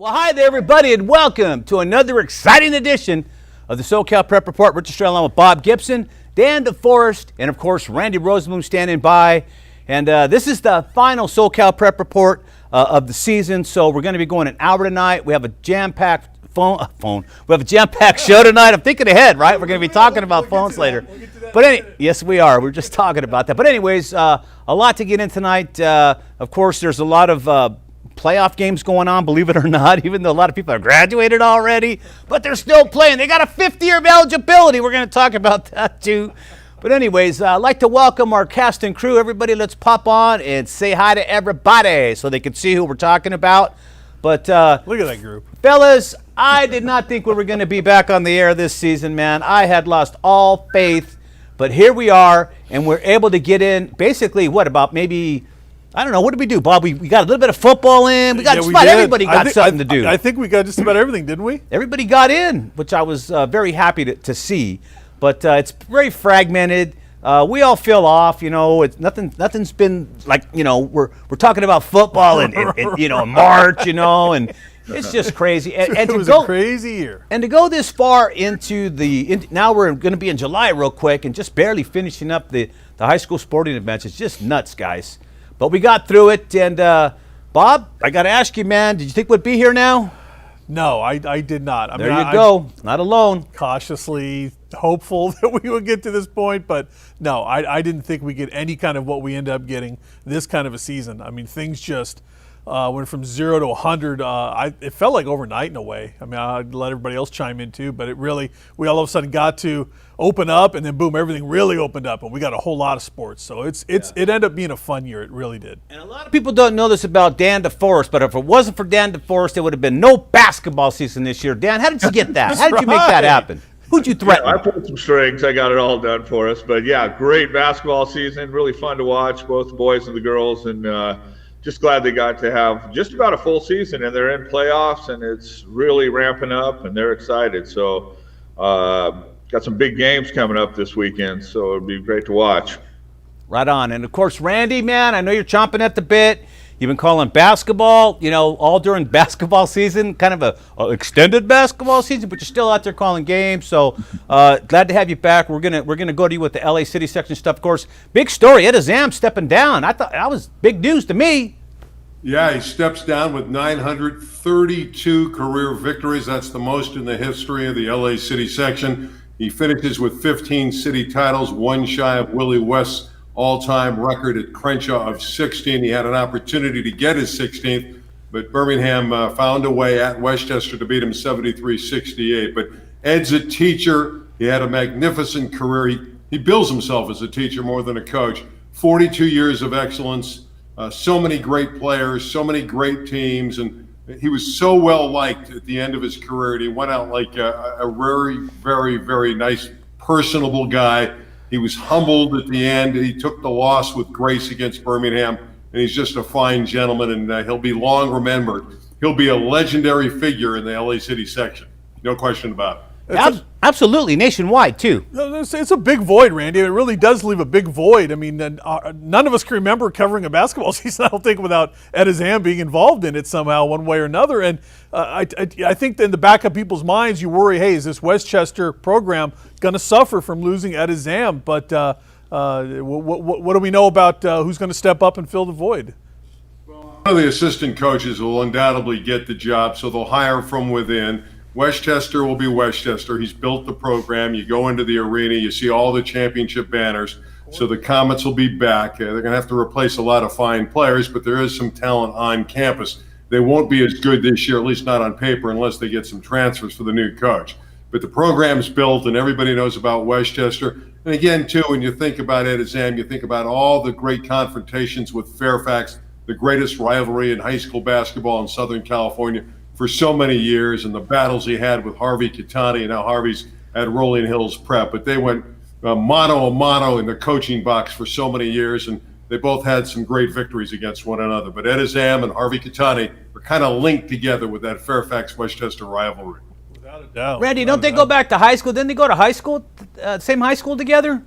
Well, hi there, everybody, and welcome to another exciting edition of the SoCal Prep Report. Richard Strell with Bob Gibson, Dan DeForest, and of course, Randy Rosenblum standing by. And this is the final SoCal Prep Report of the season. So we're going to be going an hour tonight. We have a jam-packed We have a jam-packed show tonight. I'm thinking ahead, right? We're going to be talking about phones later. Yes, we are. We're just talking about that. But anyways, a lot to get in tonight. Of course, there's a lot of playoff games going on, believe it or not, even though a lot of people have graduated already, but they're still playing. They got a fifth year of eligibility. We're going to talk about that too. But anyways, I'd like to welcome our cast and crew. Everybody, let's pop on and say hi to everybody so they can see who we're talking about. But look at that group. Fellas, I did not think we were going to be back on the air this season, man. I had lost all faith, but here we are, and we're able to get in basically, about maybe, I don't know, what did we do, Bob? We got a little bit of football in. We got just about everybody got something to do. I think we got just about everything, didn't we? Everybody got in, which I was very happy to see. But it's very fragmented. We all feel off, It's nothing's been like, we're talking about football in March, and it's just crazy. And it was a crazy year. And to go this far into now we're going to be in July real quick and just barely finishing up the high school sporting events. It's just nuts, guys. But we got through it. And Bob, I got to ask you, man, did you think we'd be here now? No, I did not. There you go. Not alone. Cautiously hopeful that we would get to this point, but no, I didn't think we'd get any kind of what we ended up getting this kind of a season. I mean, things just went from 0 to 100. It felt like overnight in a way. I mean, I'd let everybody else chime in too, but we all of a sudden got to open up, and then boom, everything really opened up, and we got a whole lot of sports. So it ended up being a fun year. It really did. And a lot of people don't know this about Dan DeForest, but if it wasn't for Dan DeForest, there would have been no basketball season this year. Dan, how did you get that? How did you make that happen? Who'd you threaten? I pulled some strings. I got it all done for us. But yeah, great basketball season. Really fun to watch, both the boys and the girls, and just glad they got to have just about a full season, and they're in playoffs, and it's really ramping up, and they're excited. So got some big games coming up this weekend, so it'll be great to watch. Right on. And, of course, Randy, man, I know you're chomping at the bit. You've been calling basketball, all during basketball season, kind of a extended basketball season, but you're still out there calling games. So glad to have you back. We're gonna go to you with the LA City section stuff. Of course, big story. Ed Azam stepping down. I thought that was big news to me. Yeah, he steps down with 932 career victories. That's the most in the history of the LA City section. He finishes with 15 city titles, one shy of Willie West's all-time record at Crenshaw of 16. He had an opportunity to get his 16th, but Birmingham found a way at Westchester to beat him 73-68. But Ed's a teacher. He had a magnificent career. He bills himself as a teacher more than a coach. 42 years of excellence, so many great players, so many great teams, and he was so well liked at the end of his career. And he went out like a very, very, very nice, personable guy. He was humbled at the end. He took the loss with grace against Birmingham, and he's just a fine gentleman, and he'll be long remembered. He'll be a legendary figure in the LA City section. No question about it. Absolutely, nationwide, too. It's a big void, Randy. It really does leave a big void. I mean, none of us can remember covering a basketball season, I don't think, without Ed Azam being involved in it somehow, one way or another. And I think in the back of people's minds, you worry, hey, is this Westchester program going to suffer from losing Ed Azam? But what do we know about who's going to step up and fill the void? One of the assistant coaches will undoubtedly get the job, so they'll hire from within. Westchester will be Westchester. He's built the program. You go into the arena, you see all the championship banners. So the Comets will be back. They're going to have to replace a lot of fine players, but there is some talent on campus. They won't be as good this year, at least not on paper, unless they get some transfers for the new coach. But the program's built, and everybody knows about Westchester. And again, too, when you think about Ed Azam, you think about all the great confrontations with Fairfax, the greatest rivalry in high school basketball in Southern California for so many years, and the battles he had with Harvey Catani, and now Harvey's at Rolling Hills Prep. But they went mano a mano in the coaching box for so many years, and they both had some great victories against one another. But Ed Azam and Harvey Catani are kind of linked together with that Fairfax-Westchester rivalry. Without a doubt. Randy, don't they go back to high school? Didn't they go to high school, same high school together?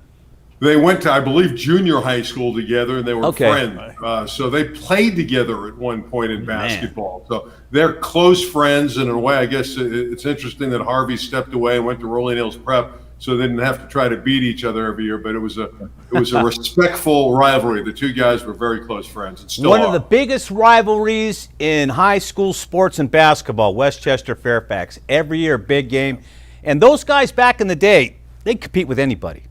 They went to, I believe, junior high school together, and they were Okay. friends. So they played together at one point in basketball. So they're close friends, and in a way, I guess it's interesting that Harvey stepped away and went to Rolling Hills Prep, so they didn't have to try to beat each other every year. But it was a respectful rivalry. The two guys were very close friends, and still One are. of the biggest rivalries in high school sports and basketball, Westchester Fairfax. Every year, big game. And those guys back in the day, they compete with anybody.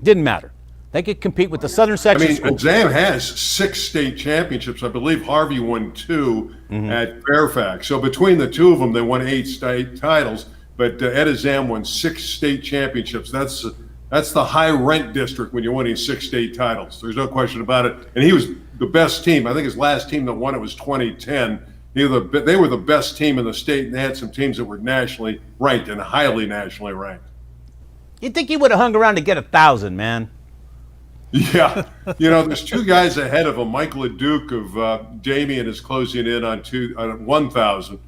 Didn't matter. They could compete with the Southern I Section mean, school. Zam has 6 state championships. I believe Harvey won 2 at Fairfax. So between the two of them, they won 8 state titles. But Ed Zam won 6 state championships. That's the high rent district when you're winning 6 state titles. There's no question about it. And he was the best team. I think his last team that won it was 2010. They were the best team in the state, and they had some teams that were nationally ranked and highly nationally ranked. You'd think he would have hung around to get 1,000, man. Yeah, there's 2 guys ahead of him. Michael LeDuc of Damien is closing in on 1,000,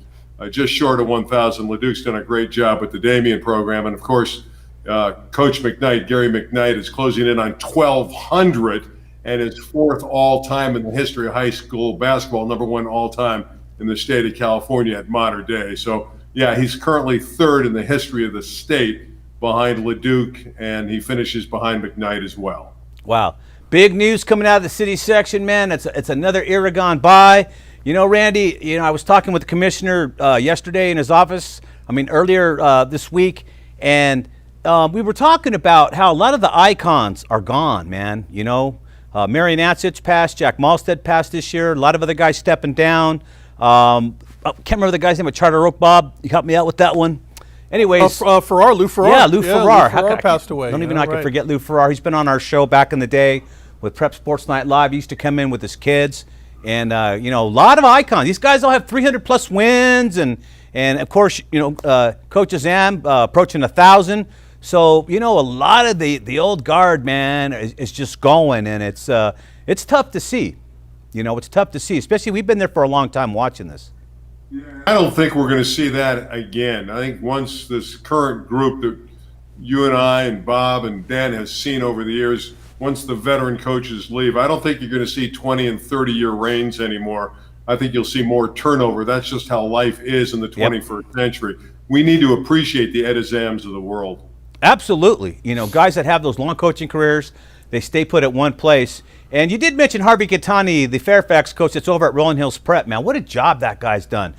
just short of 1,000. LeDuc's done a great job with the Damien program, and of course, Coach McKnight, Gary McKnight, is closing in on 1,200 and is 4th all-time in the history of high school basketball, number 1 all-time in the state of California at modern day. So, yeah, he's currently 3rd in the history of the state behind LeDuc, and he finishes behind McKnight as well. Wow. Big news coming out of the city section, man. It's another era gone by. Randy, I was talking with the commissioner yesterday in his office, earlier this week, and we were talking about how a lot of the icons are gone, man. Marion Atsich passed, Jack Malstead passed this year, a lot of other guys stepping down. I can't remember the guy's name, but Charter Oak Bob, you helped me out with that one. Anyways, Lou Farrar. Yeah, Lou Farrar. Lou Farrar passed away. Don't even know I could forget Lou Farrar. He's been on our show back in the day with Prep Sports Night Live. He used to come in with his kids, and a lot of icons. These guys all have 300+ wins, and of course, Coach Zam approaching 1,000. So a lot of the old guard, man, is just going, and it's tough to see. It's tough to see, especially we've been there for a long time watching this. I don't think we're going to see that again. I think once this current group that you and I and Bob and Dan has seen over the years, once the veteran coaches leave, I don't think you're going to see 20 and 30-year reigns anymore. I think you'll see more turnover. That's just how life is in the 21st century. We need to appreciate the Ed Zams of the world. Absolutely. Guys that have those long coaching careers, they stay put at one place. And you did mention Harvey Catani, the Fairfax coach that's over at Rolling Hills Prep. Man, what a job that guy's done.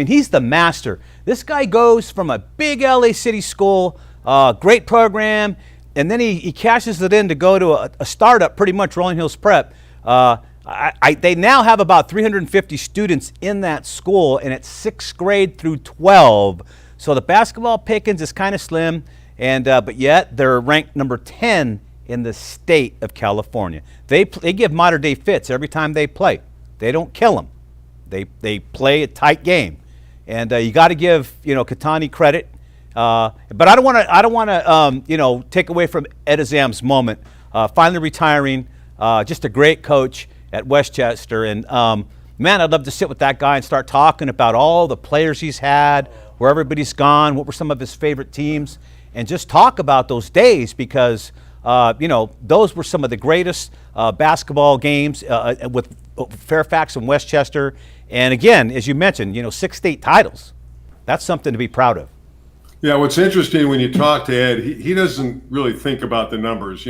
He's the master. This guy goes from a big LA City school, great program, and then he cashes it in to go to a startup, pretty much Rolling Hills Prep. They now have about 350 students in that school, and it's 6th grade through 12. So the basketball pickings is kind of slim, but yet they're ranked number 10 in the state of California. They give modern day fits every time they play. They don't kill them. They play a tight game, and you got to give Catani credit. But I don't want to take away from Ed Zam's moment. Finally retiring, just a great coach at Westchester, and man, I'd love to sit with that guy and start talking about all the players he's had, where everybody's gone, what were some of his favorite teams, and just talk about those days because. Those were some of the greatest basketball games with Fairfax and Westchester. And again, as you mentioned, 6 state titles. That's something to be proud of. Yeah, what's interesting when you talk to Ed, he doesn't really think about the numbers.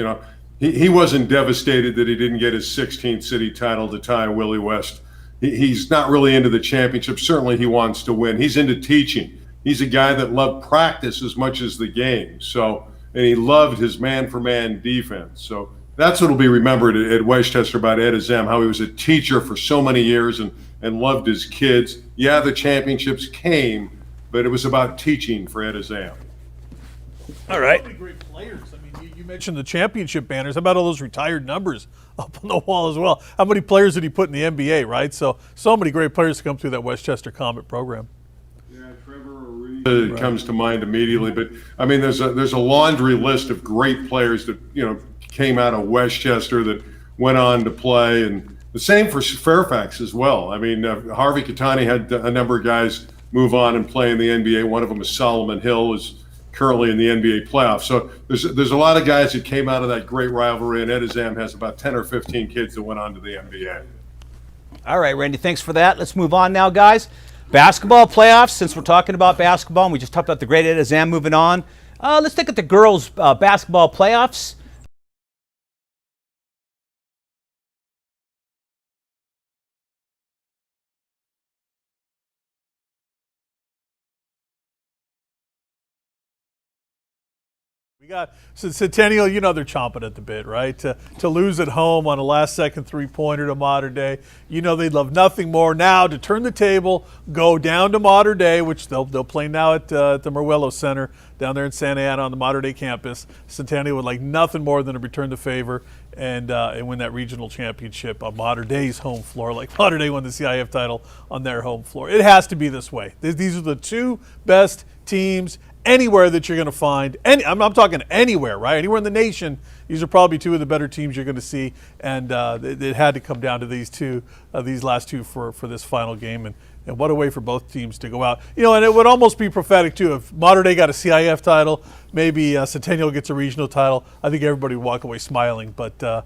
He wasn't devastated that he didn't get his 16th city title to tie Willie West. He's not really into the championship. Certainly he wants to win. He's into teaching. He's a guy that loved practice as much as the game. And he loved his man-for-man defense. So that's what will be remembered at Westchester about Ed Zam, how he was a teacher for so many years and loved his kids. Yeah, the championships came, but it was about teaching for Ed Zam. All right. So many great players. You mentioned the championship banners. How about all those retired numbers up on the wall as well? How many players did he put in the NBA, right? So many great players come through that Westchester Comet program. It comes to mind immediately, but there's a laundry list of great players that came out of Westchester that went on to play, and the same for Fairfax as well. Harvey Catani had a number of guys move on and play in the NBA. One of them is Solomon Hill, was currently in the NBA playoffs. So there's a lot of guys that came out of that great rivalry, and Edizam has about 10 or 15 kids that went on to the NBA. All right, Randy, thanks for that. Let's move on now, guys. Basketball playoffs, since we're talking about basketball, and we just talked about the great Edizam moving on. Let's look at the girls' basketball playoffs. We got Centennial, you know they're chomping at the bit, right? To lose at home on a last-second three-pointer to Mater Dei. You know they'd love nothing more now to turn the table, go down to Mater Dei, which they'll play now at the Murillo Center down there in Santa Ana on the Mater Dei campus. Centennial would like nothing more than to return the favor and win that regional championship on Mater Dei's home floor, like Mater Dei won the CIF title on their home floor. It has to be this way. These are the two best teams anywhere that you're going to find. I'm talking anywhere, right? Anywhere in the nation. These are probably two of the better teams you're going to see, and it had to come down to these last two for this final game. And what a way for both teams to go out. You know, and it would almost be prophetic, too. If Mater Dei got a CIF title, maybe Centennial gets a regional title, I think everybody would walk away smiling. But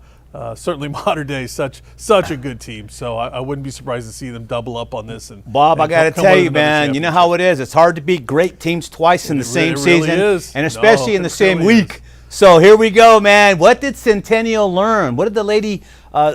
certainly Mater Dei is such a good team. So I wouldn't be surprised to see them double up on this. And Bob, and I got to come tell with you, another man, you know how it is. It's hard to beat great teams twice in the same season. is. And especially No, in the it same really week. So here we go, man. What did Centennial learn? What did the Lady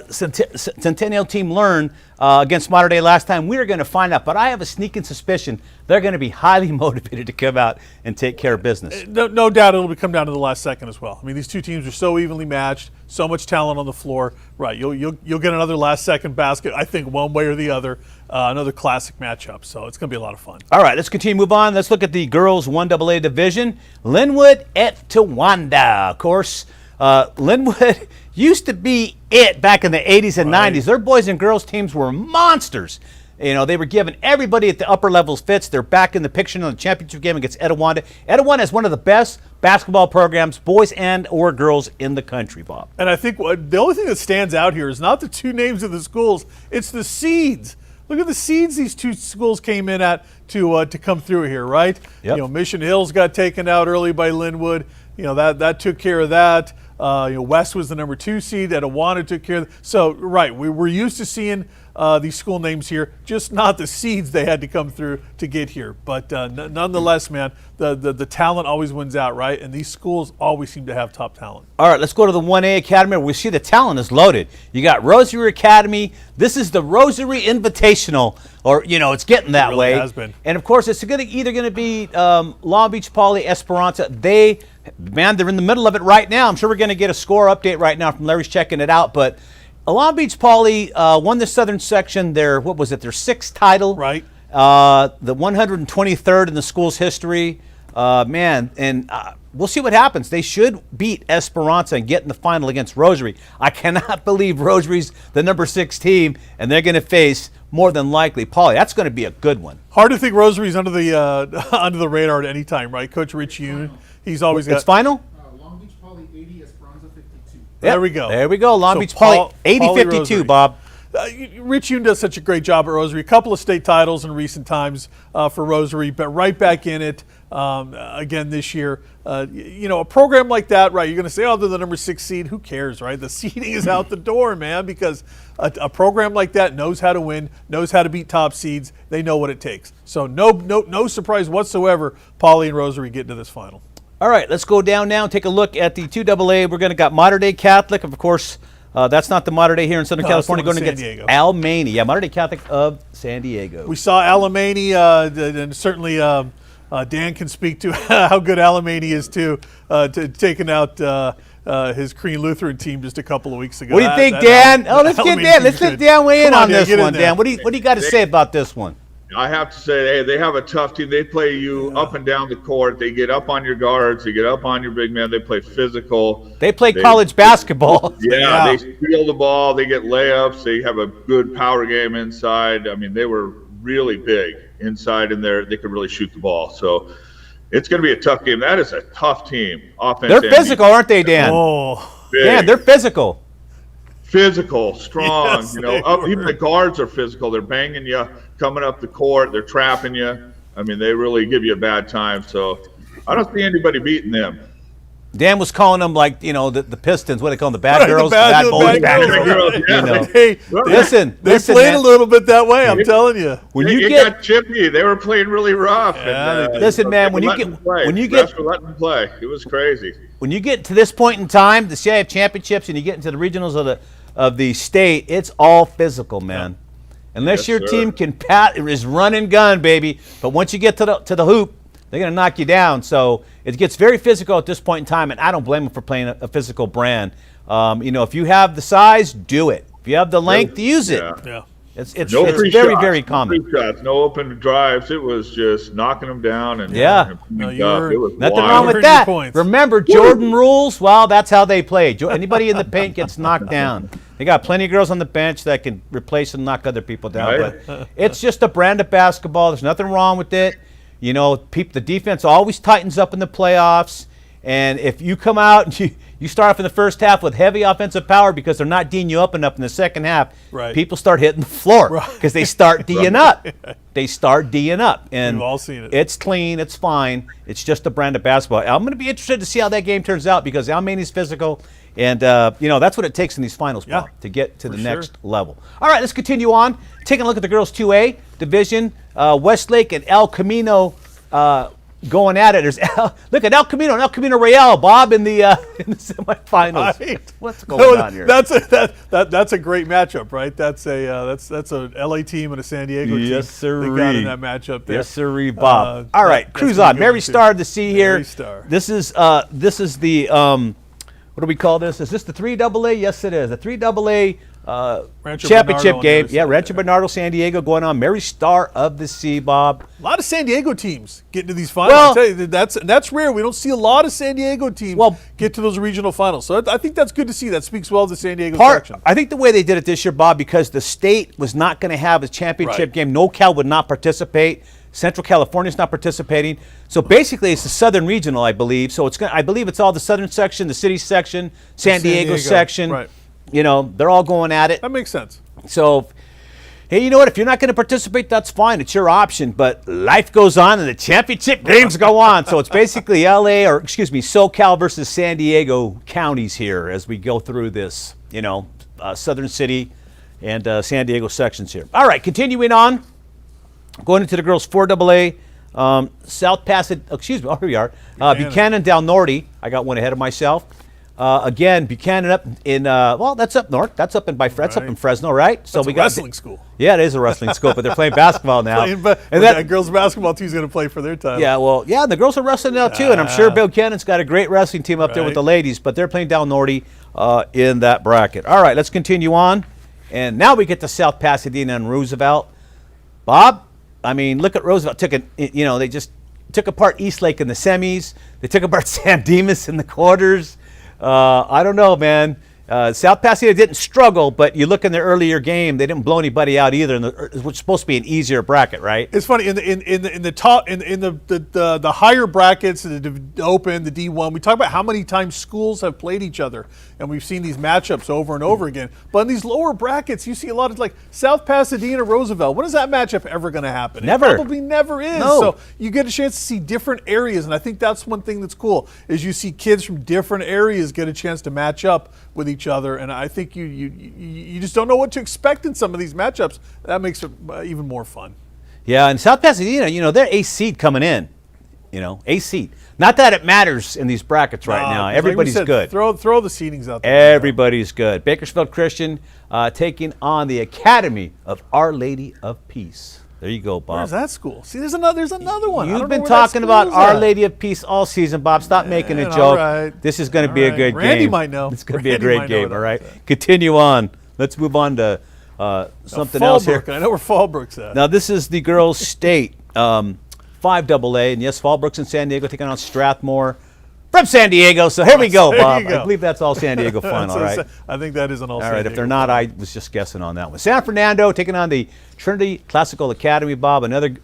Centennial team learn against Mater Dei last time? We're going to find out. But I have a sneaking suspicion they're going to be highly motivated to come out and take care of business. No doubt it'll come down to the last second as well. I mean, these two teams are so evenly matched, so much talent on the floor. Right, you'll get another last second basket, I think, one way or the other. Another classic matchup. So it's going to be a lot of fun. All right, let's continue to move on. Let's look at the girls 1AA division. Linwood at Towanda. Of course, Linwood used to be it back in the 80s and 90s. Their boys and girls teams were monsters. You know, they were giving everybody at the upper levels fits. They're back in the picture in the championship game against Etiwanda. Etiwanda is one of the best basketball programs, boys and or girls, in the country, Bob. And I think the only thing that stands out here is not the two names of the schools, it's the seeds. Look at the seeds these two schools came in at to come through here, right? Yep. You know, Mission Hills got taken out early by Linwood. You know, that took care of that. You know, West was the number 2 seed. Etiwanda took care of that. So, right, we're used to seeing these school names here, just not the seeds they had to come through to get here. But nonetheless, man, the talent always wins out, right? And these schools always seem to have top talent. All right, let's go to the 1A Academy where we see the talent is loaded. You got Rosary Academy. This is the Rosary Invitational, or, you know, it's getting that really way. has been. And, of course, it's either going to be Long Beach Poly, Esperanza. They're in the middle of it right now. I'm sure we're going to get a score update right now from Larry's checking it out. But Long Beach Poly won the Southern Section, their 6th title. Right. The 123rd in the school's history. We'll see what happens. They should beat Esperanza and get in the final against Rosary. I cannot believe Rosary's the number 6 team, and they're going to face, more than likely, Poly. That's going to be a good one. Hard to think Rosary's under the radar at any time, right? Coach Rich Yoon, he's always got. It's final? Long Beach Poly 80, Esperanza 52. There we go. There we go. Long So Beach Poly 80-52, Rosary. Bob. Rich Yoon does such a great job at Rosary. A couple of state titles in recent times for Rosary, but right back in it again this year. You know, a program like that, right, you're going to say, oh, they're the number 6 seed. Who cares, right? The seeding is out the door, man, because a program like that knows how to win, knows how to beat top seeds. They know what it takes. So no surprise whatsoever Poly and Rosary get into this final. All right, let's go down now and take a look at the 2AA. We're going to got Mater Dei Catholic, of course. That's not the Mater Dei here in Southern California, going San against Diego. Alamany. Yeah, Mater Dei Catholic of San Diego. We saw Alamany, and certainly Dan can speak to how good Alamany is too, to taking out his Korean Lutheran team just a couple of weeks ago. What do you think, Dan? Let's get Dan. Let's let Dan weigh in Come on this get in one, there. Dan. What do you got to say about this one? I have to say, hey, they have a tough team. They play you up and down the court. They get up on your guards. They get up on your big man. They play physical. They play college basketball. Yeah, they steal the ball. They get layups. They have a good power game inside. I mean, they were really big inside in there. They could really shoot the ball. So it's going to be a tough game. That is a tough team. Offense. They're physical, aren't they, Dan? Oh, Dan, they're physical. Physical, strong. Yes, you know, even the guards are physical. They're banging you, coming up the court. They're trapping you. I mean, they really give you a bad time. So I don't see anybody beating them. Dan was calling them like, the Pistons. What do they call them? The bad Right, the girls, bad boys, bad girls. You know. Hey, Listen, they played man. a little bit that way. I'm telling you. When It you get got chippy. They were playing really rough. Yeah, they did. Listen, man, when you refs were letting them play. It was crazy. when you get to this point in time, the CIF championships, and you get into the regionals of the state, it's all physical, man. Unless Yes, your sir. team is run and gun, baby. But once you get to the hoop, they're going to knock you down. So it gets very physical at this point in time, and I don't blame them for playing a physical brand. If you have the size, do it. If you have the length, use it. Yeah. It's No free very, shots, very no common. free shots, no open drives. It was just knocking them down and Yeah. and No, it you were- was Nothing wild. wrong with Earn your that. points. Remember, Jordan rules, well, that's how they play. Anybody in the paint gets knocked down. They got plenty of girls on the bench that can replace and knock other people down. Right. But it's just a brand of basketball. There's nothing wrong with it. The defense always tightens up in the playoffs. And if you come out and you start off in the first half with heavy offensive power because they're not D'ing you up enough in the second half, Right. people start hitting the floor Right. because they start D'ing up. They start D'ing up. And We've all seen it. It's clean. It's fine. It's just a brand of basketball. I'm going to be interested to see how that game turns out because Almani's physical. And, that's what it takes in these finals, Bob, to get to the sure. next level. All right, let's continue on. Taking a look at the girls 2A division. Westlake and El Camino going at it. Look at El Camino and El Camino Real, Bob, in the semifinals. Right. What's going on here? That's a great matchup, right? That's a LA team and a San Diego team. Yes, sirree. They got in that matchup there. Yes, sirree, Bob. All right, that's cruise gonna on. be Mary good, too. Star of the Sea here. Mary Star. This is the what do we call this? Is this the 3AA? Yes, it is. The 3AA Rancho championship Bernardo on the game. other Yeah, side, Rancho Bernardo, San Diego going on. Mary Star of the Sea, Bob. A lot of San Diego teams get into these finals. Well- I tell you, that's rare. We don't see a lot of San Diego teams get to those regional finals. So I think that's good to see. That speaks well to the San Diego section. I think the way they did it this year, Bob, because the state was not going to have a championship Right. game. NoCal would not participate. Central California's not participating. So basically, it's the Southern Regional, I believe. So I believe it's all the Southern section, the City section, San Diego section. right. They're all going at it. That makes sense. So, hey, you know what? If you're not going to participate, that's fine. It's your option. But life goes on, and the championship games go on. So it's basically SoCal versus San Diego counties here as we go through this. Southern City and San Diego sections here. All right, continuing on. Going into the girls 4AA, South Pasadena, here we are. Buchanan Del Norte. I got one ahead of myself. Again, Buchanan up in, that's up north. That's up in Fresno, right? So That's we a got wrestling school. Yeah, it is a wrestling school, but they're playing basketball now. And that girls basketball team's going to play for their title. Yeah, and the girls are wrestling now too, and I'm sure Buchanan's got a great wrestling team up there with Right. the ladies, but they're playing Del Norte in that bracket. All right, let's continue on. And now we get to South Pasadena and Roosevelt. Bob, look at Roosevelt. They just took apart Eastlake in the semis. They took apart San Dimas in the quarters. I don't know, man. South Pasadena didn't struggle, but you look in their earlier game, they didn't blow anybody out either. It was supposed to be an easier bracket, right? It's funny in the top in the higher brackets, the Open, the D1. We talk about how many times schools have played each other, and we've seen these matchups over and over again. But in these lower brackets, you see a lot of like South Pasadena, Roosevelt. When is that matchup ever going to happen? Never. It probably never is. No. So you get a chance to see different areas, and I think that's one thing that's cool is you see kids from different areas get a chance to match up with each other, and I think you just don't know what to expect in some of these matchups. That makes it even more fun. Yeah, and South Pasadena, they're a seed coming in. A seed. Not that it matters in these brackets right now. Like we Everybody's said, good. Throw the seedings out there. Everybody's good. Bakersfield Christian taking on the Academy of Our Lady of Peace. There you go, Bob. Where's that school? See, there's another one. I You've don't been know where that talking school about is Our at. Lady of Peace all season, Bob. Stop making a all joke. right. This is going to All be a right. good game. Randy might know. It's going to be a Randy great might know game, what all right? I'm saying. Continue on. Let's move on to something else here. Fallbrook. I know where Fallbrook's at. Now, this is the girls' state 5AA. And yes, Fallbrook's in San Diego taking on Strathmore from San Diego. So here we go, There Bob. you go. I believe that's all San Diego fun, all right? I think that is an all. All right, if they're not, I was just guessing on that one. San Fernando taking on the Trinity Classical Academy, Bob. Another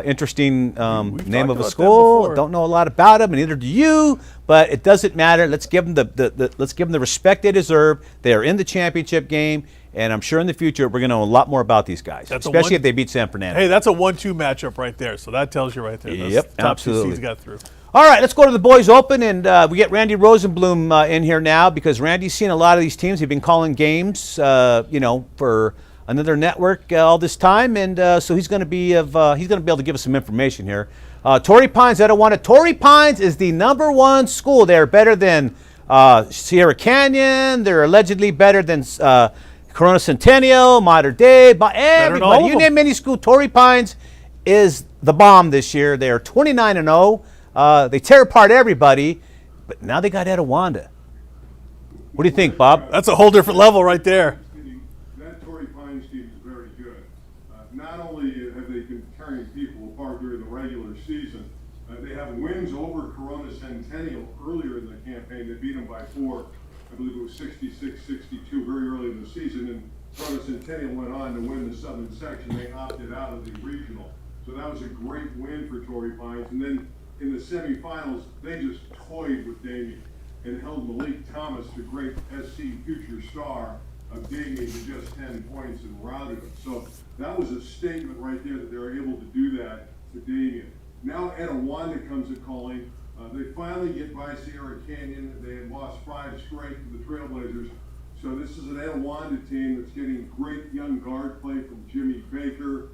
interesting name talked of a about them school. before. Don't know a lot about them, and neither do you. But it doesn't matter. Let's give them the respect they deserve. They are in the championship game, and I'm sure in the future we're going to know a lot more about these guys, especially if they beat San Fernando. Hey, that's a 1-2 matchup right there. So that tells you right there. Those Yep, top absolutely. two seeds got through. All right, let's go to the Boys Open, and we get Randy Rosenblum in here now because Randy's seen a lot of these teams. He's been calling games, for another network all this time, and so he's going to be able to give us some information here. Torrey Pines, Etiwanda. Torrey Pines is the #1 school. They're better than Sierra Canyon. They're allegedly better than Corona Centennial, Mater Dei, everybody. You name any school, Torrey Pines is the bomb this year. They are 29-0. They tear apart everybody, but now they got Etiwanda. What do you think, Bob? That's a whole different level right there. That Torrey Pines team is very good. Not only have they been tearing people apart during the regular season, they have wins over Corona Centennial earlier in the campaign. They beat them by 4. I believe it was 66-62 very early in the season, and Corona Centennial went on to win the Southern section. They opted out of the regional. So that was a great win for Torrey Pines. And then in the semifinals, they just toyed with Damien and held Malik Thomas, the great SC future star of Damien, to just 10 points and routed him. So that was a statement right there that they were able to do that to Damien. Now Etiwanda comes a calling. They finally get by Sierra Canyon. They had lost 5 straight to the Trailblazers. So this is an Etiwanda team that's getting great young guard play from Jimmy Baker.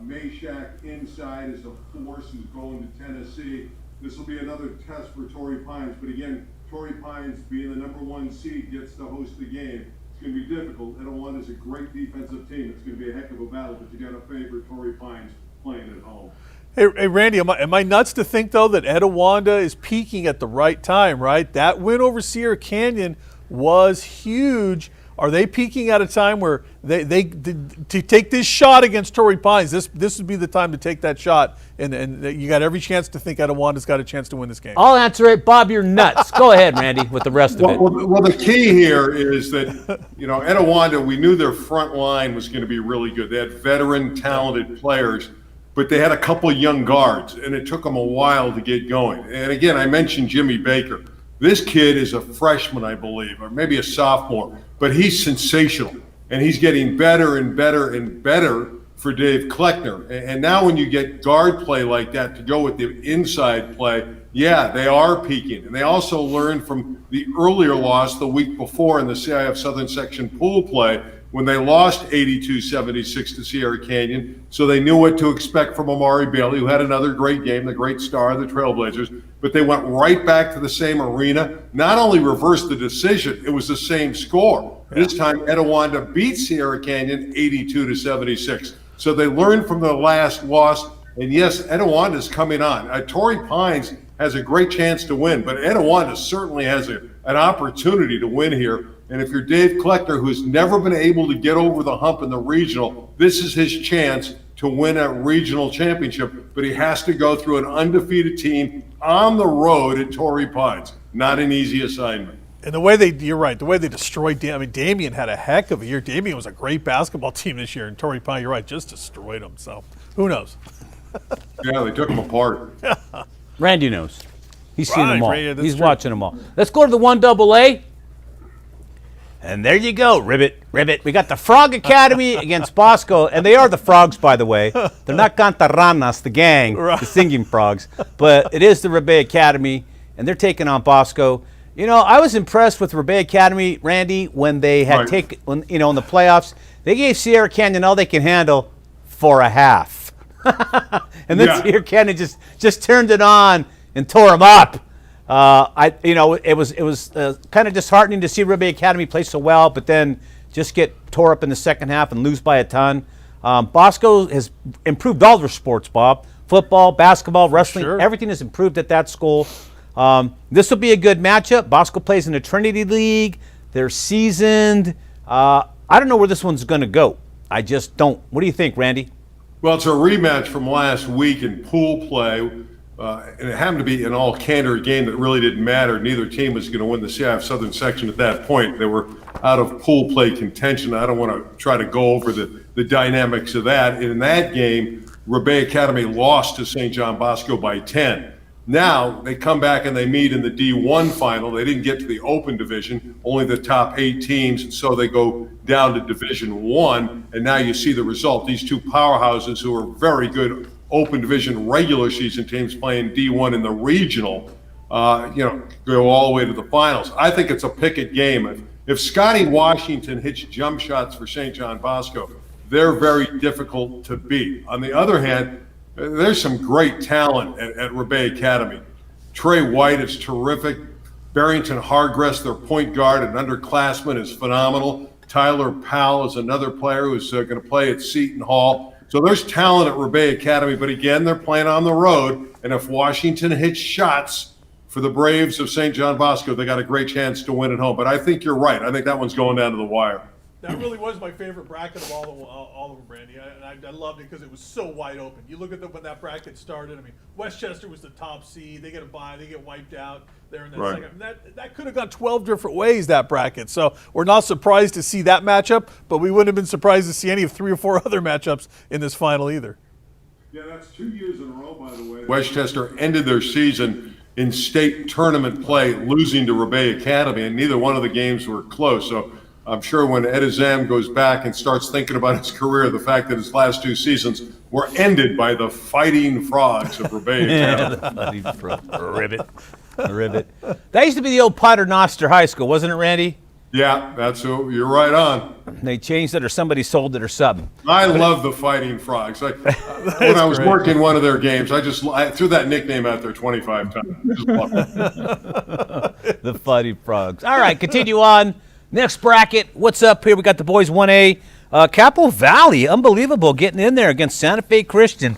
Meshack inside is a force who's going to Tennessee. This will be another test for Torrey Pines. But again, Torrey Pines, being the #1 seed, gets to host the game. It's going to be difficult. Etiwanda is a great defensive team. It's going to be a heck of a battle, but you got to favor Torrey Pines playing at home. Hey, Randy, am I nuts to think, though, that Etiwanda is peaking at the right time, right? That win over Sierra Canyon was huge. Are they peaking at a time where they to take this shot against Torrey Pines? This would be the time to take that shot, and you got every chance to think Etiwanda's got a chance to win this game. I'll answer it. Bob, you're nuts. Go ahead, Randy, with the rest of it. Well, the key here is that, Etiwanda, we knew their front line was going to be really good. They had veteran, talented players, but they had a couple of young guards, and it took them a while to get going. And again, I mentioned Jimmy Baker. This kid is a freshman, I believe, or maybe a sophomore, but he's sensational, and he's getting better and better and better for Dave Kleckner. And now when you get guard play like that to go with the inside play, yeah, they are peaking. And they also learned from the earlier loss the week before in the CIF Southern Section pool play when they lost 82-76 to Sierra Canyon. So they knew what to expect from Amari Bailey, who had another great game, the great star of the Trailblazers. But they went right back to the same arena, not only reversed the decision, it was the same score. This time, Etiwanda beat Sierra Canyon 82-76. So they learned from the last loss, and yes, Etiwanda's coming on. Torrey Pines has a great chance to win, but Etiwanda certainly has an opportunity to win here. And if you're Dave Kleckner, who's never been able to get over the hump in the regional, this is his chance to win a regional championship, but he has to go through an undefeated team on the road at Torrey Pines. Not an easy assignment. And you're right, the way they destroyed Damien had a heck of a year. Damien was a great basketball team this year, and Torrey Pines, you're right, just destroyed them. So who knows? Yeah, they took them apart. Randy knows. He's seen them all. Randy, He's true. watching them all. Let's go to the 1AA. And there you go, ribbit. We got the Frog Academy against Bosco, and they are the Frogs, by the way. They're not Cantarranas, the gang, the singing frogs, but it is the Rebbe Academy, and they're taking on Bosco. I was impressed with Rebbe Academy, Randy, when they had in the playoffs. They gave Sierra Canyon all they can handle for a half, and then Sierra Canyon just turned it on and tore them up. It was kind of disheartening to see Rebbe Academy play so well, but then just get tore up in the second half and lose by a ton. Bosco has improved all their sports, Bob. Football, basketball, wrestling, everything has improved at that school. This will be a good matchup. Bosco plays in the Trinity League. They're seasoned. I don't know where this one's going to go. I just don't. What do you think, Randy? Well, it's a rematch from last week in pool play. And it happened to be an all-candor game that really didn't matter. Neither team was going to win the CIF Southern Section at that point. They were out of pool play contention. I don't want to try to go over the dynamics of that. In that game, Rebbe Academy lost to St. John Bosco by 10. Now they come back and they meet in the D1 final. They didn't get to the open division, only the top 8 teams, and so they go down to Division 1, and now you see the result. These two powerhouses who are very good open division regular season teams playing D1 in the regional, go all the way to the finals. I think it's a picket game. If Scotty Washington hits jump shots for St. John Bosco, they're very difficult to beat. On the other hand, there's some great talent at Rebay Academy. Trey White is terrific. Barrington Hargress, their point guard and underclassman, is phenomenal. Tyler Powell is another player who's going to play at Seton Hall. So there's talent at Rebay Academy, but again, they're playing on the road. And if Washington hits shots for the Braves of St. John Bosco, they got a great chance to win at home. But I think you're right. I think that one's going down to the wire. That really was my favorite bracket of all of them, Brandy. I loved it because it was so wide open. You look at when that bracket started. I mean, Westchester was the top seed. They get a bye. They get wiped out there in that Right. second. That could have gone 12 different ways, that bracket. So we're not surprised to see that matchup, but we wouldn't have been surprised to see any of 3 or 4 other matchups in this final either. Yeah, that's 2 years in a row, by the way. Westchester ended their season in state tournament play, losing to Rebay Academy, and neither one of the games were close. So I'm sure when Ed Azam goes back and starts thinking about his career, the fact that his last 2 seasons were ended by the Fighting Frogs of Rebay Academy. The Fighting Frogs. Ribbit. That used to be the old Paternoster High School, wasn't it, Randy? Yeah, that's who. You're right on. They changed it or somebody sold it or something. I love the Fighting Frogs. When I was working one of their games, I threw that nickname out there 25 times. Just love it. The Fighting Frogs. All right, continue on. Next bracket, what's up here? We got the boys 1A. Capital Valley, unbelievable, getting in there against Santa Fe Christian.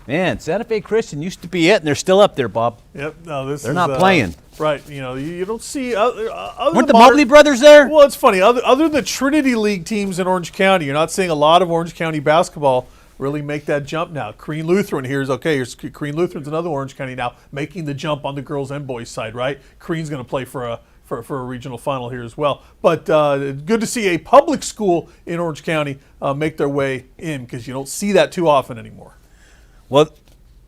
Man, Santa Fe Christian used to be it, and they're still up there, Bob. Yep. No, They're not playing. Right. You don't see other Weren't the Mobley brothers there? Well, it's funny. Other than the Trinity League teams in Orange County, you're not seeing a lot of Orange County basketball really make that jump now. Crean Lutheran here's Crean Lutheran's another Orange County now making the jump on the girls and boys side, right? Crean's going to play for a regional final here as well. But good to see a public school in Orange County make their way in because you don't see that too often anymore. Well,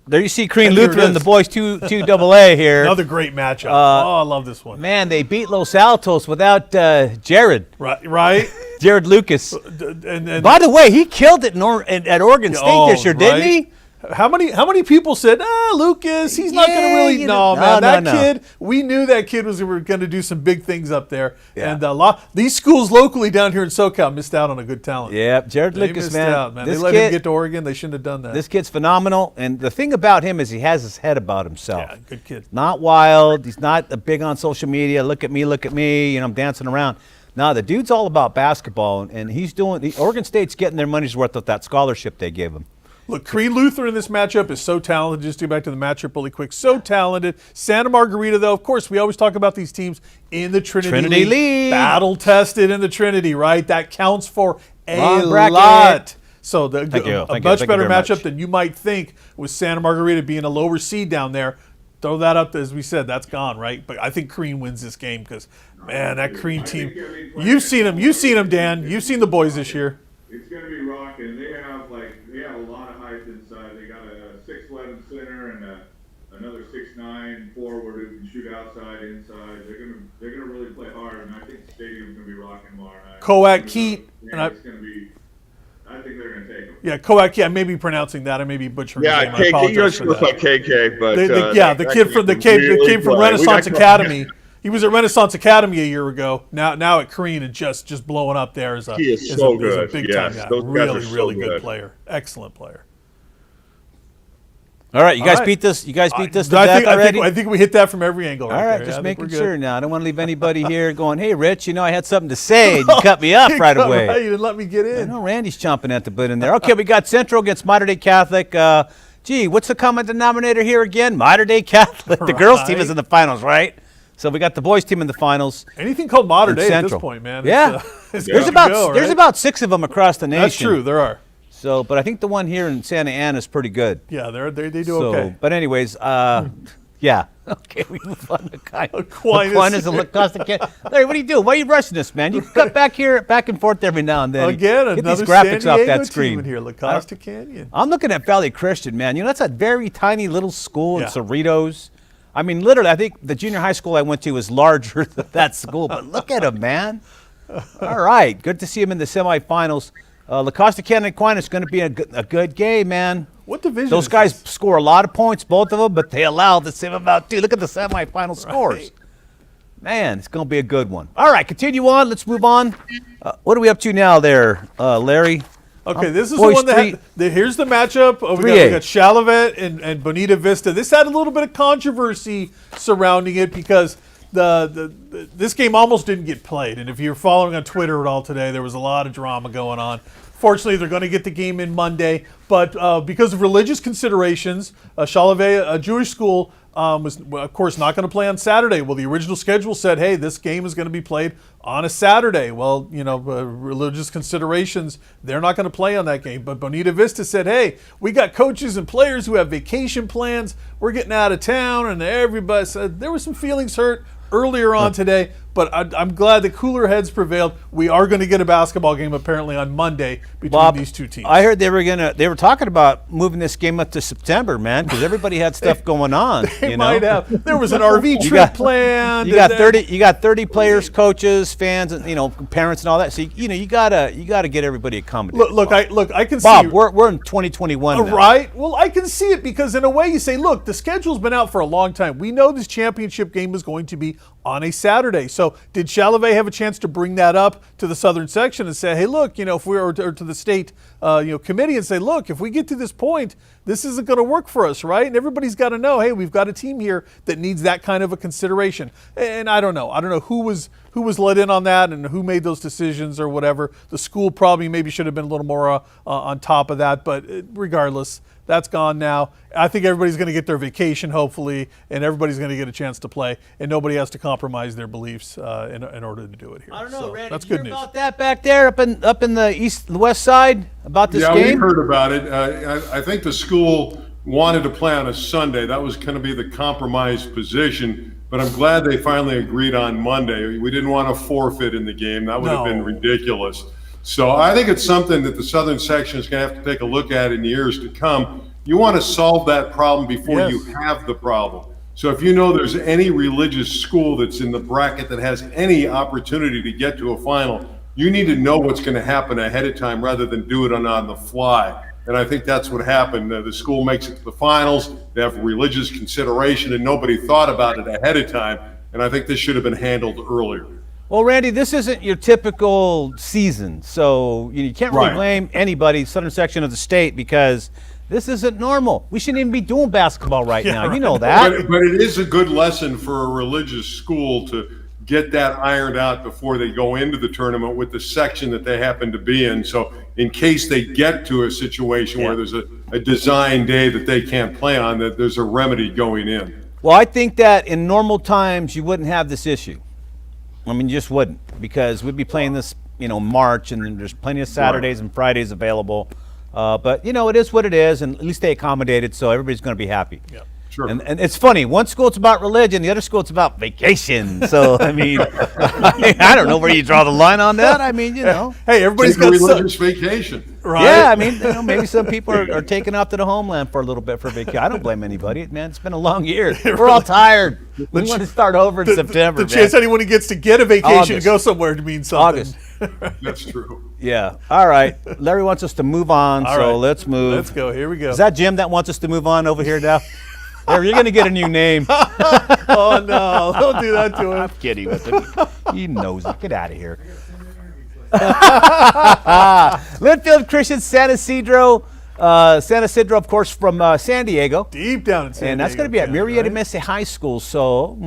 there you see Crean And here it Lutheran, is. the boys 2AA here. Another great matchup. I love this one. Man, they beat Los Altos without Jared. Right? Jared Lucas. And By the way, he killed it at Oregon State this year, didn't he? How many people said, Lucas, he's not going to really. No, man, kid, we knew that kid was going to do some big things up there. Yeah. And these schools locally down here in SoCal missed out on a good talent. Yeah, Jared They Lucas, missed man. out, man. They This let kid, him get to Oregon. They shouldn't have done that. This kid's phenomenal, and the thing about him is he has his head about himself. Yeah, good kid. Not wild. He's not big on social media. Look at me. I'm dancing around. No, the dude's all about basketball, and he's doing. Oregon State's getting their money's worth with that scholarship they gave him. Look, Crean Lutheran in this matchup is so talented. Just to get back to the matchup really quick. So talented. Santa Margarita, though, of course, we always talk about these teams in the Trinity League. Battle tested in the Trinity, right? That counts for a lot. So a much better matchup than you might think with Santa Margarita being a lower seed down there. Throw that up, as we said, that's gone, right? But I think Crean wins this game because, man, that Crean team, you've seen them, Dan. You've seen the boys this year. It's going to be rocking. They have a lot of height inside. They got a 6'11" center and another 6'9" forward who can shoot outside, inside. They're gonna really play hard, and I think the stadium's gonna be rocking tomorrow night. Coac Keat, it's gonna be. I think they're gonna take them. Yeah, Coac. Yeah, I may be pronouncing that. I may be butchering. Yeah, his name. I apologize yours for looks that. like KK, but the kid from Renaissance Academy. He was at Renaissance Academy a year ago. Now at Crean and just blowing up there as a He is so a good. big Yes, time guy. those guys Really, are so really good good. player. Excellent player. All right, you guys All right. beat this. You guys beat this to death already. I think we hit that from every angle. All right, there. just I think making we're good. sure now. I don't want to leave anybody here going, "Hey, Rich, I had something to say," and you cut me off right away. You didn't let me get I in. know Randy's chomping at the bit in there. Okay, we got Central against Mater Dei Catholic. What's the common denominator here again? Mater Dei Catholic. The girls team is in the finals, right? So we got the boys team in the finals. Anything called Mater Dei at this Central. point, man. Yeah, it's there's good about to go, there's right? about 6 of them across the nation. That's true. There are. So, but I think the one here in Santa Ana is pretty good. Yeah, they do okay. But anyways, yeah. Okay, we move on to Aquinas and La Costa Canyon. Larry, what are you doing? Why are you rushing this, man? You can cut back and forth every now and then. Again, get another these graphics San off Diego that screen. team in here, La Costa Canyon. I'm looking at Valley Christian, man. That's a very tiny little school in Yeah. Cerritos. I mean, literally, I think the junior high school I went to was larger than that school. But look at him, man. All right, good to see him in the semifinals. La Costa Canyon Aquinas is going to be a good game, man. What division Those is guys this? score a lot of points, both of them, but they allow the same amount too. Look at the semifinal scores. Man, it's going to be a good one. All right, continue on. Let's move on. What are we up to now there, Larry? Okay, this is Boys the one that here's the matchup. We got Chalavet and Bonita Vista. This had a little bit of controversy surrounding it because this game almost didn't get played. And if you're following on Twitter at all today, there was a lot of drama going on. Fortunately, they're going to get the game in Monday, but because of religious considerations, Chalavet, a Jewish school, was, of course, not going to play on Saturday. Well, the original schedule said, hey, this game is going to be played on a Saturday. Well, religious considerations, they're not going to play on that game. But Bonita Vista said, hey, we got coaches and players who have vacation plans. We're getting out of town. And everybody said there were some feelings hurt earlier on today, but I'm glad the cooler heads prevailed. We are going to get a basketball game apparently on Monday between these two teams. I heard they were talking about moving this game up to September, man, because everybody had stuff going on. They might have. There was an RV trip planned. You got 30 players, coaches, fans, and parents and all that. So you gotta get everybody accommodated. Look, I can see. Bob, we're in 2021 now. Right? Well, I can see it because in a way you say, look, the schedule's been out for a long time. We know this championship game is going to be on a Saturday. So did Chalavet have a chance to bring that up to the Southern Section and say, hey, look, if we were to the state committee and say, look, if we get to this point, this isn't going to work for us, right? And everybody's got to know, hey, we've got a team here that needs that kind of a consideration. And I don't know who was let in on that and who made those decisions or whatever. The school probably maybe should have been a little more on top of that, but regardless, that's gone now. I think everybody's going to get their vacation, hopefully, and everybody's going to get a chance to play, and nobody has to compromise their beliefs in order to do it here. I don't know, so Randy. that's Did you good hear news. about that back there up in the west side about this Yeah, game? we heard about it. I think the school wanted to play on a Sunday. That was going to be the compromise position, but I'm glad they finally agreed on Monday. We didn't want to forfeit in the game. That would have been ridiculous. So I think it's something that the Southern Section is going to have to take a look at in years to come. You want to solve that problem before you have the problem. So if you know there's any religious school that's in the bracket that has any opportunity to get to a final, you need to know what's going to happen ahead of time rather than do it on the fly. And I think that's what happened. The school makes it to the finals. They have religious consideration, and nobody thought about it ahead of time. And I think this should have been handled earlier. Well, Randy, this isn't your typical season, so you can't really blame anybody, Southern Section of the state, because this isn't normal. We shouldn't even be doing basketball right now. You know that. But it is a good lesson for a religious school to get that ironed out before they go into the tournament with the section that they happen to be in. So in case they get to a situation where there's a design day that they can't play on, that there's a remedy going in. Well, I think that in normal times you wouldn't have this issue. I mean, you just wouldn't, because we'd be playing this, March, and then there's plenty of Saturdays and Fridays available. But, it is what it is, and at least they accommodated, so everybody's going to be happy. Yeah, sure. And it's funny. One school it's about religion, the other school it's about vacation. So, I mean, I don't know where you draw the line on that. I mean, Hey, everybody's Take a got religious vacation. Right? Yeah, I mean, maybe some people are taking off to the homeland for a little bit for vacation. I don't blame anybody, man. It's been a long year. We're all tired. We want to start over in September. The chance anyone gets to get a vacation to go somewhere to mean something. August. That's true. Yeah. All right. Larry wants us to move on, let's move. Let's go. Here we go. Is that Jim that wants us to move on over here now? Larry, you're going to get a new name. Oh, no. Don't do that to him. I'm kidding with him. He knows it. Get out of here. Linfield Christian San Isidro, of course, from San Diego. Deep down in San Diego. And that's going to be at Murrieta Mesa High School. So,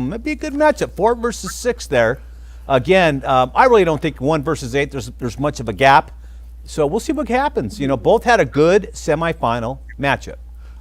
that'd be a good matchup. 4 versus 6 there. Again, I really don't think 1 versus 8, there's much of a gap. So we'll see what happens. Both had a good semifinal matchup.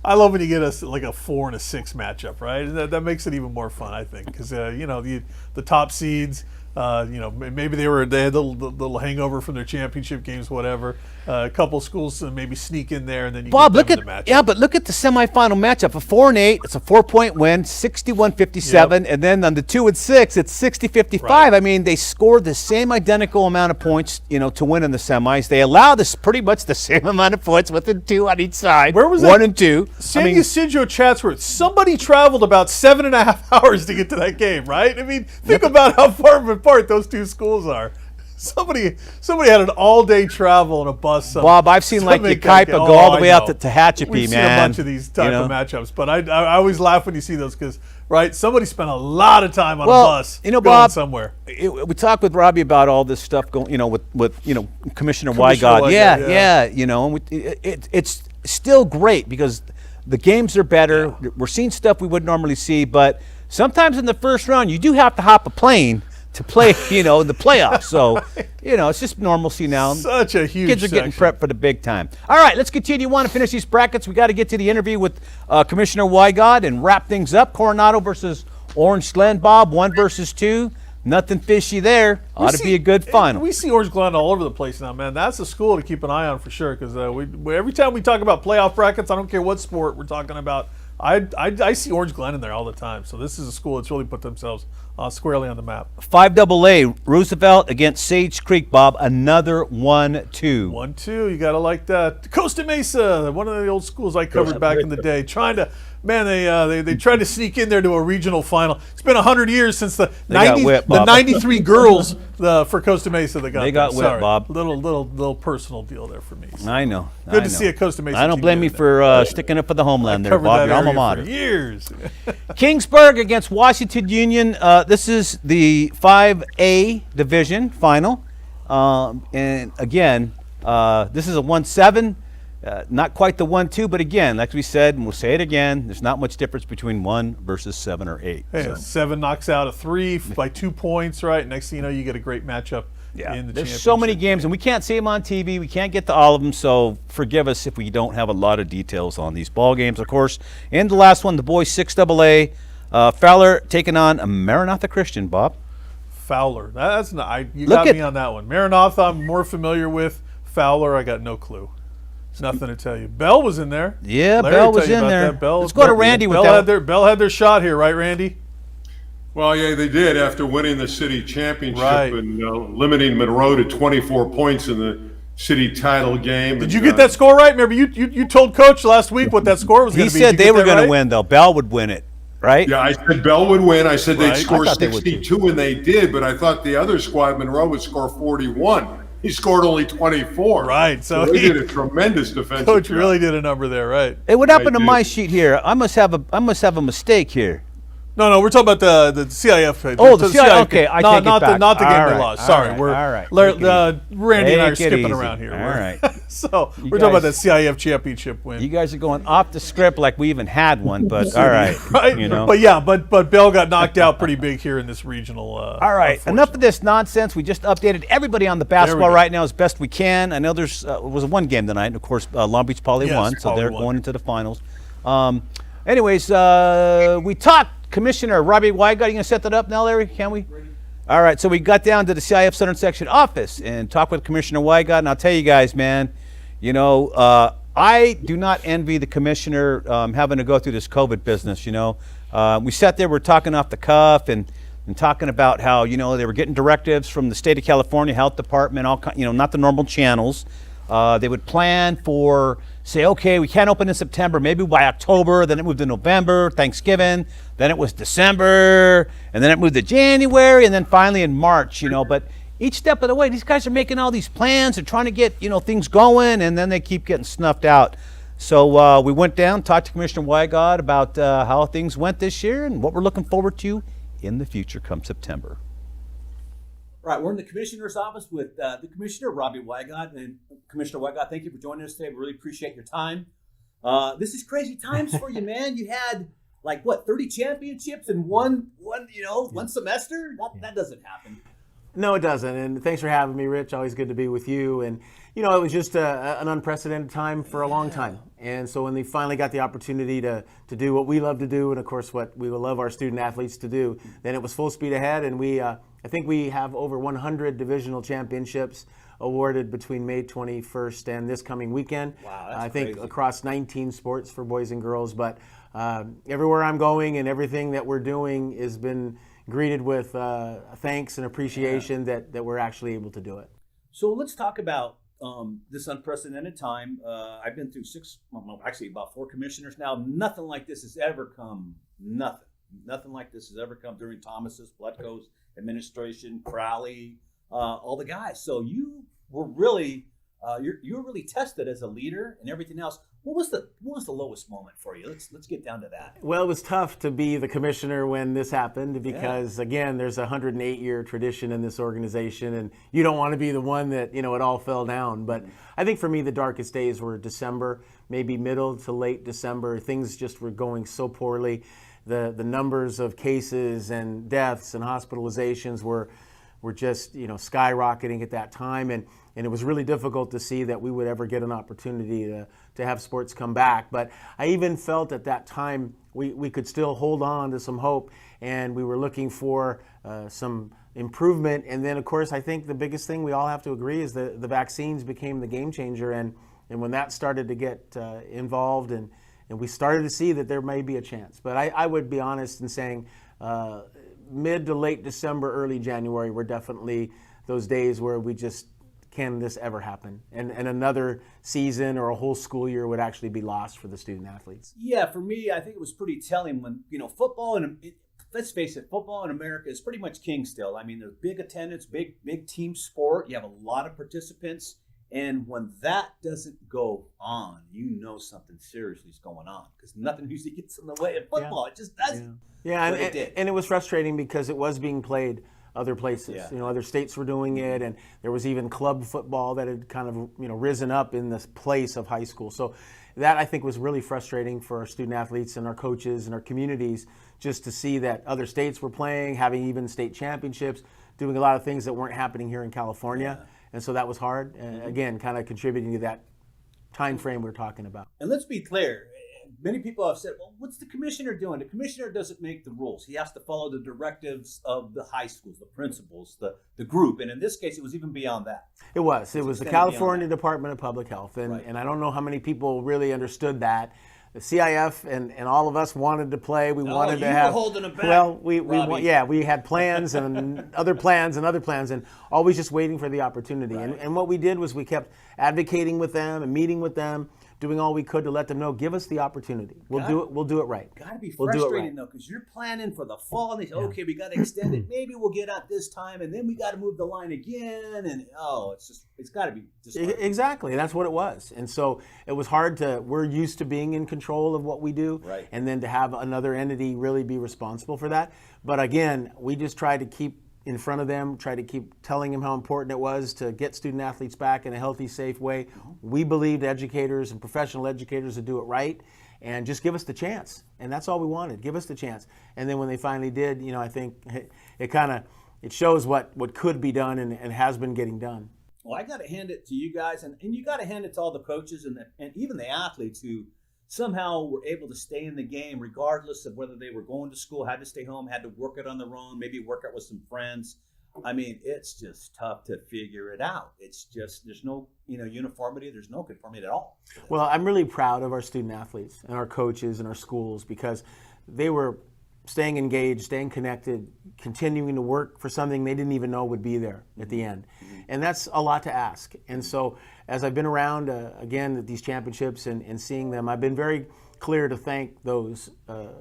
I love when you get a 4 and a 6 matchup, right? That makes it even more fun, I think, because the top seeds. Maybe they had the little hangover from their championship games, whatever. A couple schools maybe sneak in there, and then you Bob, get them in the matchup. but look at the semifinal matchup. A 4 and 8, it's a 4-point win, 61-57, and then on the 2 and 6, it's 60-55. Right. I mean, they scored the same identical amount of points, to win in the semis. They allowed this pretty much the same amount of points within 2 on each side. Where was 1 that? and 2. San Ysidro Chatsworth. Somebody traveled about 7.5 hours to get to that game, right? I mean, think about how far apart those two schools are. Somebody had an all-day travel on a bus. Bob, I've seen like Yakaipa go all the way out to Tehachapi, We've man. seen a bunch of these type of matchups, but I always laugh when you see those because, right, somebody spent a lot of time on a bus going Bob, somewhere. We talked with Robbie about all this stuff going, with Commissioner Wigod. Wigod, Yeah, and it's still great because the games are better. Yeah. We're seeing stuff we wouldn't normally see, but sometimes in the first round you do have to hop a plane to play, in the playoffs. So, it's just normalcy now. Such a huge Kids are getting prepped for the big time. All right, let's continue on to finish these brackets. We got to get to the interview with Commissioner Wigod and wrap things up. Coronado versus Orange Glen, Bob, 1 versus 2. Nothing fishy there. Ought to be a good final. We see Orange Glen all over the place now, man. That's a school to keep an eye on for sure because every time we talk about playoff brackets, I don't care what sport we're talking about, I see Orange Glen in there all the time. So this is a school that's really put themselves squarely on the map. 5AA, Roosevelt against Sage Creek, Bob. Another 1-2. 1-2, you got to like that. Costa Mesa, one of the old schools I covered back in the day. They tried to sneak in there to a regional final. It's been 100 years since the 93 girls for Costa Mesa that got They got whipped, Bob. Little personal deal there for me. So. I know. Good to see a Costa Mesa. I don't blame you for sticking up for the homeland there, Bob. Your alma mater. For years. Kingsburg against Washington Union. This is the 5A division final. And again, this is a 1-7. Not quite the 1-2, but again, like we said, and we'll say it again, there's not much difference between 1 versus 7 or 8. Hey, 7 knocks out a 3 by 2 points, right? Next thing you know, you get a great matchup in the championship. There's so many games, and we can't see them on TV. We can't get to all of them, so forgive us if we don't have a lot of details on these ball games. Of course, and the last one, the boys 6AA, Fowler taking on Maranatha Christian, Bob. Fowler. You got me on that one. Maranatha I'm more familiar with. Fowler, I got no clue. Nothing to tell you. Bell was in there. Yeah, Bell was in there. Let's go to Randy with that. Bell had their shot here, right, Randy? Well, yeah, they did after winning the city championship and limiting Monroe to 24 points in the city title game. Did you get that score right? Remember, you told Coach last week what that score was going to be. He said they were going to win, though. Bell would win it, right? Yeah, I said Bell would win. I said they'd score 62, and they did, but I thought the other squad, Monroe, would score 41. He scored only 24. Right. So he did a tremendous defensive Coach job. really did a number there, right? Hey, what happened to my sheet here? I must have a mistake here. No, we're talking about the CIF. Oh, the CIF. Okay, I take it back. Not the game they lost. Sorry, Randy and I are skipping around here. All right. So we're talking about the CIF championship win. You guys are going off the script like we even had one, but all right. Right. But Bell got knocked out pretty big here in this regional. All right. Enough of this nonsense. We just updated everybody on the basketball right now as best we can. I know there's was one game tonight, and of course Long Beach Poly won, so they're going into the finals. Anyways, we talked. Commissioner Robbie Wigod, you going to set that up now, Larry? Can we? Ready. All right, so we got down to the CIF Southern Section office and talked with Commissioner Wigod, and I'll tell you guys, man, I do not envy the commissioner having to go through this COVID business, We sat there, we're talking off the cuff and talking about how, they were getting directives from the state of California Health Department, not the normal channels. They would plan for, say, okay, we can't open in September, maybe by October, then it moved to November, Thanksgiving, then it was December, and then it moved to January, and then finally in March, but each step of the way, these guys are making all these plans and trying to get, things going, and then they keep getting snuffed out. So we went down, talked to Commissioner Wigod about how things went this year and what we're looking forward to in the future come September. All right, we're in the commissioner's office with the commissioner, Robbie Wigod. And Commissioner Wigod, thank you for joining us today. We really appreciate your time. This is crazy times for you, man. You had 30 championships in one semester? That doesn't happen. No, it doesn't. And thanks for having me, Rich. Always good to be with you. And, it was just an unprecedented time for a long time. And so when we finally got the opportunity to do what we love to do, and of course what we will love our student athletes to do, then it was full speed ahead. And I think we have over 100 divisional championships awarded between May 21st and this coming weekend. Wow, that's I think crazy. Across 19 sports for boys and girls. But everywhere I'm going and everything that we're doing has been greeted with thanks and appreciation that we're actually able to do it. So let's talk about this unprecedented time. I've been through about 4 commissioners now. Nothing like this has ever come. Nothing like this has ever come during Thomas's, Bledco's administration, Crowley, all the guys. So you were really you were really tested as a leader and everything else. What was the lowest moment for you? Let's get down to that. Well, it was tough to be the commissioner when this happened because, again, there's a 108-year tradition in this organization, and you don't want to be the one that, it all fell down. But I think for me, the darkest days were December, maybe middle to late December. Things just were going so poorly. The numbers of cases and deaths and hospitalizations were just skyrocketing at that time, and it was really difficult to see that we would ever get an opportunity to have sports come back. But I even felt at that time we could still hold on to some hope, and we were looking for some improvement. And then, of course, I think the biggest thing we all have to agree is that the vaccines became the game changer, and when that started to get involved, and we started to see that there may be a chance. But I would be honest in saying mid to late December, early January were definitely those days where we just, can this ever happen? And another season or a whole school year would actually be lost for the student athletes. Yeah, for me, I think it was pretty telling when, football, and let's face it, football in America is pretty much king still. I mean, there's big attendance, big team sport. You have a lot of participants. And when that doesn't go on, something seriously is going on because nothing usually gets in the way of football. It just doesn't. Yeah, and it was frustrating because it was being played other places. Yeah. Other states were doing it, and there was even club football that had kind of risen up in the place of high school. So that, I think, was really frustrating for our student athletes and our coaches and our communities, just to see that other states were playing, having even state championships, doing a lot of things that weren't happening here in California. Yeah. And so that was hard, and again, kind of contributing to that time frame we're talking about. And let's be clear, many people have said, well, what's the commissioner doing? The commissioner doesn't make the rules. He has to follow the directives of the high schools, the principals, the group. And in this case, it was even beyond that. It was the California Department of Public Health. And I don't know how many people really understood that. The CIF and all of us wanted to play. We wanted to have. Were holding them back. Well, we had plans and other plans and always just waiting for the opportunity. Right. And what we did was we kept advocating with them and meeting with them, doing all we could to let them know, give us the opportunity. We'll do it right. Got to be frustrating though, because you're planning for the fall, and they say, okay, we got to extend it. Maybe we'll get out this time, and then we got to move the line again, and it's got to be just exactly. That's what it was, and so it was hard we're used to being in control of what we do, right, and then to have another entity really be responsible for that. But again, we just tried to keep in front of them, try to keep telling them how important it was to get student athletes back in a healthy, safe way. Mm-hmm. We believed educators and professional educators would do it right, and just give us the chance. And that's all we wanted, give us the chance. And then when they finally did, I think it shows what could be done and has been getting done. Well, I got to hand it to you guys, and you got to hand it to all the coaches and even the athletes who somehow were able to stay in the game regardless of whether they were going to school, had to stay home, had to work it on their own, maybe work out with some friends. I mean, it's just tough to figure it out. It's just, there's no uniformity, there's no conformity at all. Well, I'm really proud of our student athletes and our coaches and our schools because they were staying engaged, staying connected, continuing to work for something they didn't even know would be there at the end. Mm-hmm. And that's a lot to ask. And so as I've been around, again, at these championships and seeing them, I've been very clear to thank those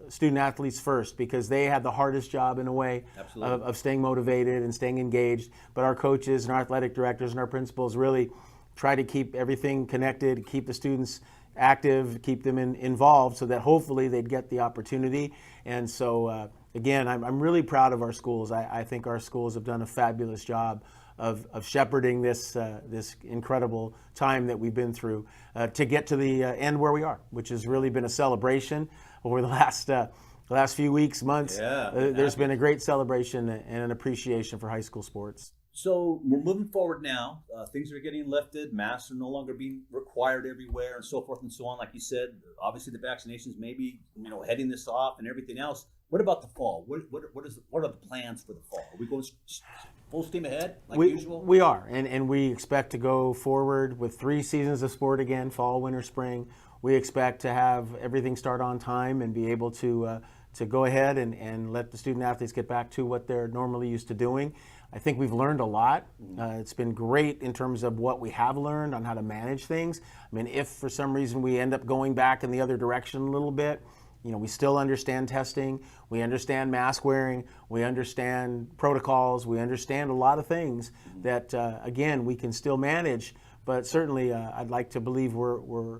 student athletes first because they had the hardest job in a way of staying motivated and staying engaged. But our coaches and our athletic directors and our principals really try to keep everything connected, keep the students active, keep them involved so that hopefully they'd get the opportunity. And so, again, I'm really proud of our schools. I think our schools have done a fabulous job of shepherding this incredible time that we've been through to get to the end where we are, which has really been a celebration over the last few weeks, months. Yeah, there's been a great celebration and an appreciation for high school sports. So we're moving forward now. Things are getting lifted. Masks are no longer being required everywhere and so forth and so on. Like you said, obviously the vaccinations may be, heading this off and everything else. What about the fall? What are the plans for the fall? Are we going full steam ahead like usual? We are, and we expect to go forward with 3 seasons of sport again, fall, winter, spring. We expect to have everything start on time and be able to go ahead and let the student athletes get back to what they're normally used to doing. I think we've learned a lot. It's been great in terms of what we have learned on how to manage things. I mean, if for some reason we end up going back in the other direction a little bit, we still understand testing, we understand mask wearing, we understand protocols, we understand a lot of things that, again, we can still manage. But certainly, I'd like to believe we're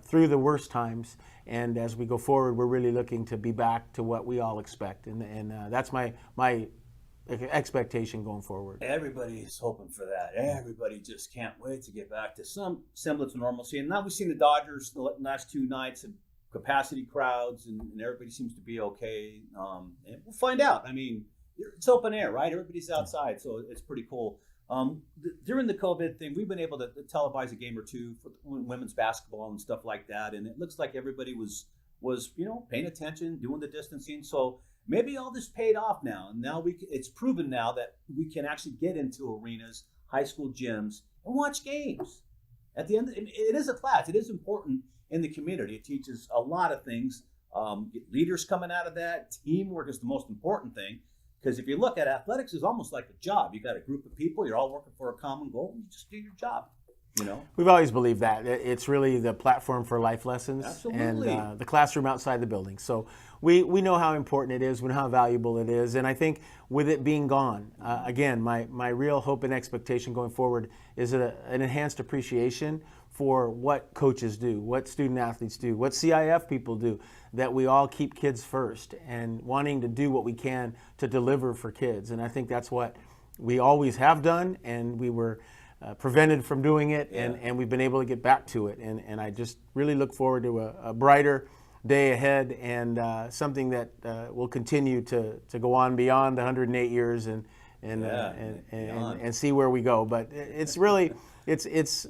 through the worst times, and as we go forward, we're really looking to be back to what we all expect, and that's my expectation going forward. Everybody's hoping for that. Everybody just can't wait to get back to some semblance of normalcy. And now we've seen the Dodgers the last 2 nights and capacity crowds, and everybody seems to be okay. And we'll find out. I mean, it's open air, right? Everybody's outside, so it's pretty cool. During the COVID thing, we've been able to televise a game or two for women's basketball and stuff like that, and it looks like everybody was paying attention, doing the distancing. So maybe all this paid off now, and now it's proven now that we can actually get into arenas, high school gyms, and watch games. At the end, it is a class. It is important in the community. It teaches a lot of things. Leaders coming out of that. Teamwork is the most important thing. Because if you look at athletics, it's almost like a job. You got a group of people, you're all working for a common goal, and you just do your job. We've always believed that it's really the platform for life lessons. Absolutely. And the classroom outside the building. So we know how important it is, we know how valuable it is, and I think with it being gone, again, my real hope and expectation going forward is an enhanced appreciation for what coaches do, what student athletes do, what CIF people do, that we all keep kids first and wanting to do what we can to deliver for kids. And I think that's what we always have done, and we were prevented from doing it, and we've been able to get back to it. And I just really look forward to a brighter day ahead, and something that will continue to go on beyond the 108 years and see where we go. But it's really it's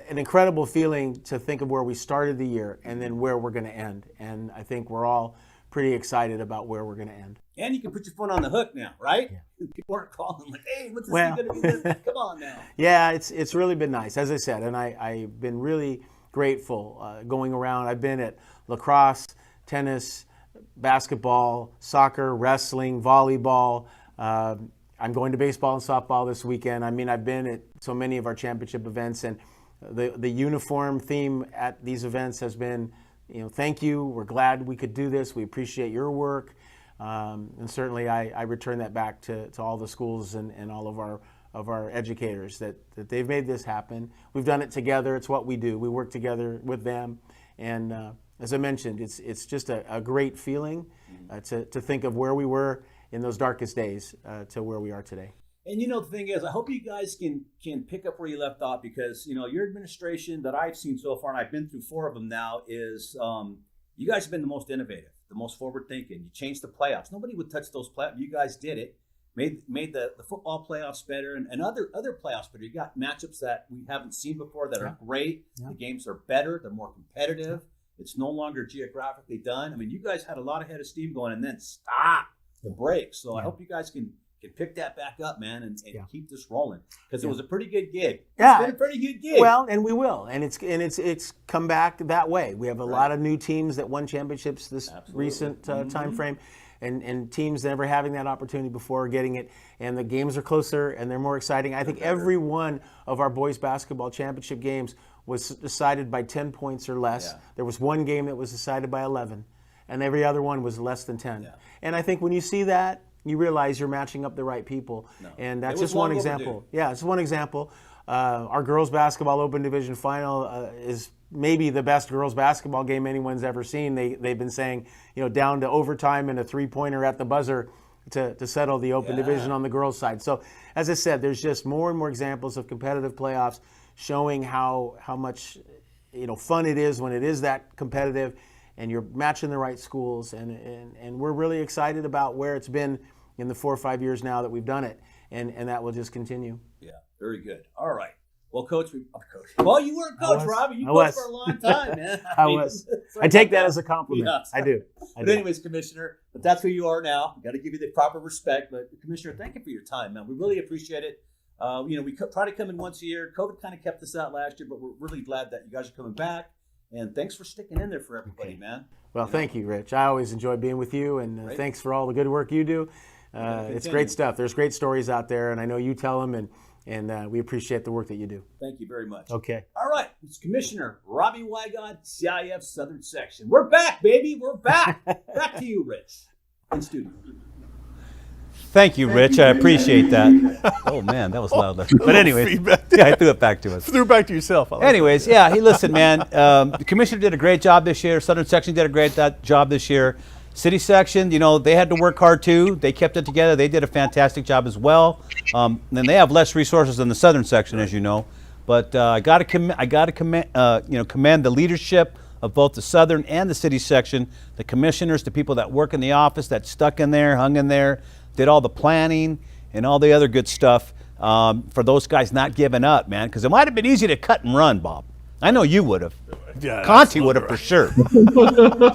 an incredible feeling to think of where we started the year and then where we're going to end. And I think we're all pretty excited about where we're going to end. And you can put your phone on the hook now, right? Yeah. People aren't calling like, hey, what's this going to be? This? Come on now. Yeah, it's really been nice, as I said, and I've been really grateful going around. I've been at lacrosse, tennis, basketball, soccer, wrestling, volleyball. I'm going to baseball and softball this weekend. I mean, I've been at so many of our championship events, and the uniform theme at these events has been, thank you. We're glad we could do this. We appreciate your work. And certainly I return that back to all the schools and all of our educators that they've made this happen. We've done it together. It's what we do. We work together with them. And as I mentioned, it's just a great feeling to think of where we were in those darkest days to where we are today. And the thing is, I hope you guys can pick up where you left off, because your administration that I've seen so far, and I've been through 4 of them now, is you guys have been the most innovative, the most forward thinking. You changed the playoffs. Nobody would touch those playoffs. You guys did it. Made the football playoffs better and other playoffs better. You got matchups that we haven't seen before that are great. Yeah. The games are better. They're more competitive. It's no longer geographically done. I mean, you guys had a lot of head of steam going, and then stop the brakes. So I hope you guys can pick that back up, man, and keep this rolling, because it was a pretty good gig. It's been a pretty good gig. Well, and we will, and it's come back that way. We have a lot of new teams that won championships this recent time frame, and teams never having that opportunity before getting it, and the games are closer and they're more exciting. I think every one of our boys basketball championship games was decided by 10 points or less. Yeah. There was one game that was decided by 11, and every other one was less than 10. Yeah. And I think when you see that, you realize you're matching up the right people. No. And that's just one example. Yeah, it's one example. Our girls basketball open division final is maybe the best girls basketball game anyone's ever seen. They've been saying, down to overtime and a 3-pointer at the buzzer to settle the open division on the girls' side. So, as I said, there's just more and more examples of competitive playoffs showing how much fun it is when it is that competitive, and you're matching the right schools, and we're really excited about where it's been in the 4 or 5 years now that we've done it, and that will just continue. Yeah, very good. All right. Well, Coach. Well, you were a coach, Robbie. You coached for a long time, man. I take that as a compliment. Yes. I do. But anyways, Commissioner, but that's who you are now. Got to give you the proper respect. But Commissioner, thank you for your time, man. We really appreciate it. We try to come in once a year. COVID kind of kept us out last year, but we're really glad that you guys are coming back. And thanks for sticking in there for everybody, man. Well, thank you, Rich. I always enjoy being with you, and thanks for all the good work you do. It's great stuff. There's great stories out there, and I know you tell them, and we appreciate the work that you do. Thank you very much. Okay. All right, it's Commissioner Robbie Wigod, CIF Southern Section. We're back, baby. We're back. Back to you, Rich, in studio. Thank you, Rich. I appreciate that. Oh, man, that was loud. But anyways, yeah, I threw it back to us. Threw it back to yourself. Anyways, yeah, hey, listen, man. The commissioner did a great job this year. Southern Section did a great job this year. City Section, you know, they had to work hard too. They kept it together. They did a fantastic job as well. And they have less resources than the Southern Section, as you know. But I got to commend the leadership of both the Southern and the City Section, the commissioners, the people that work in the office, that stuck in there, hung in there, did all the planning and all the other good stuff for those guys not giving up, man. Because it might have been easy to cut and run, Bob. I know you would have. Yeah, Conti would have for sure.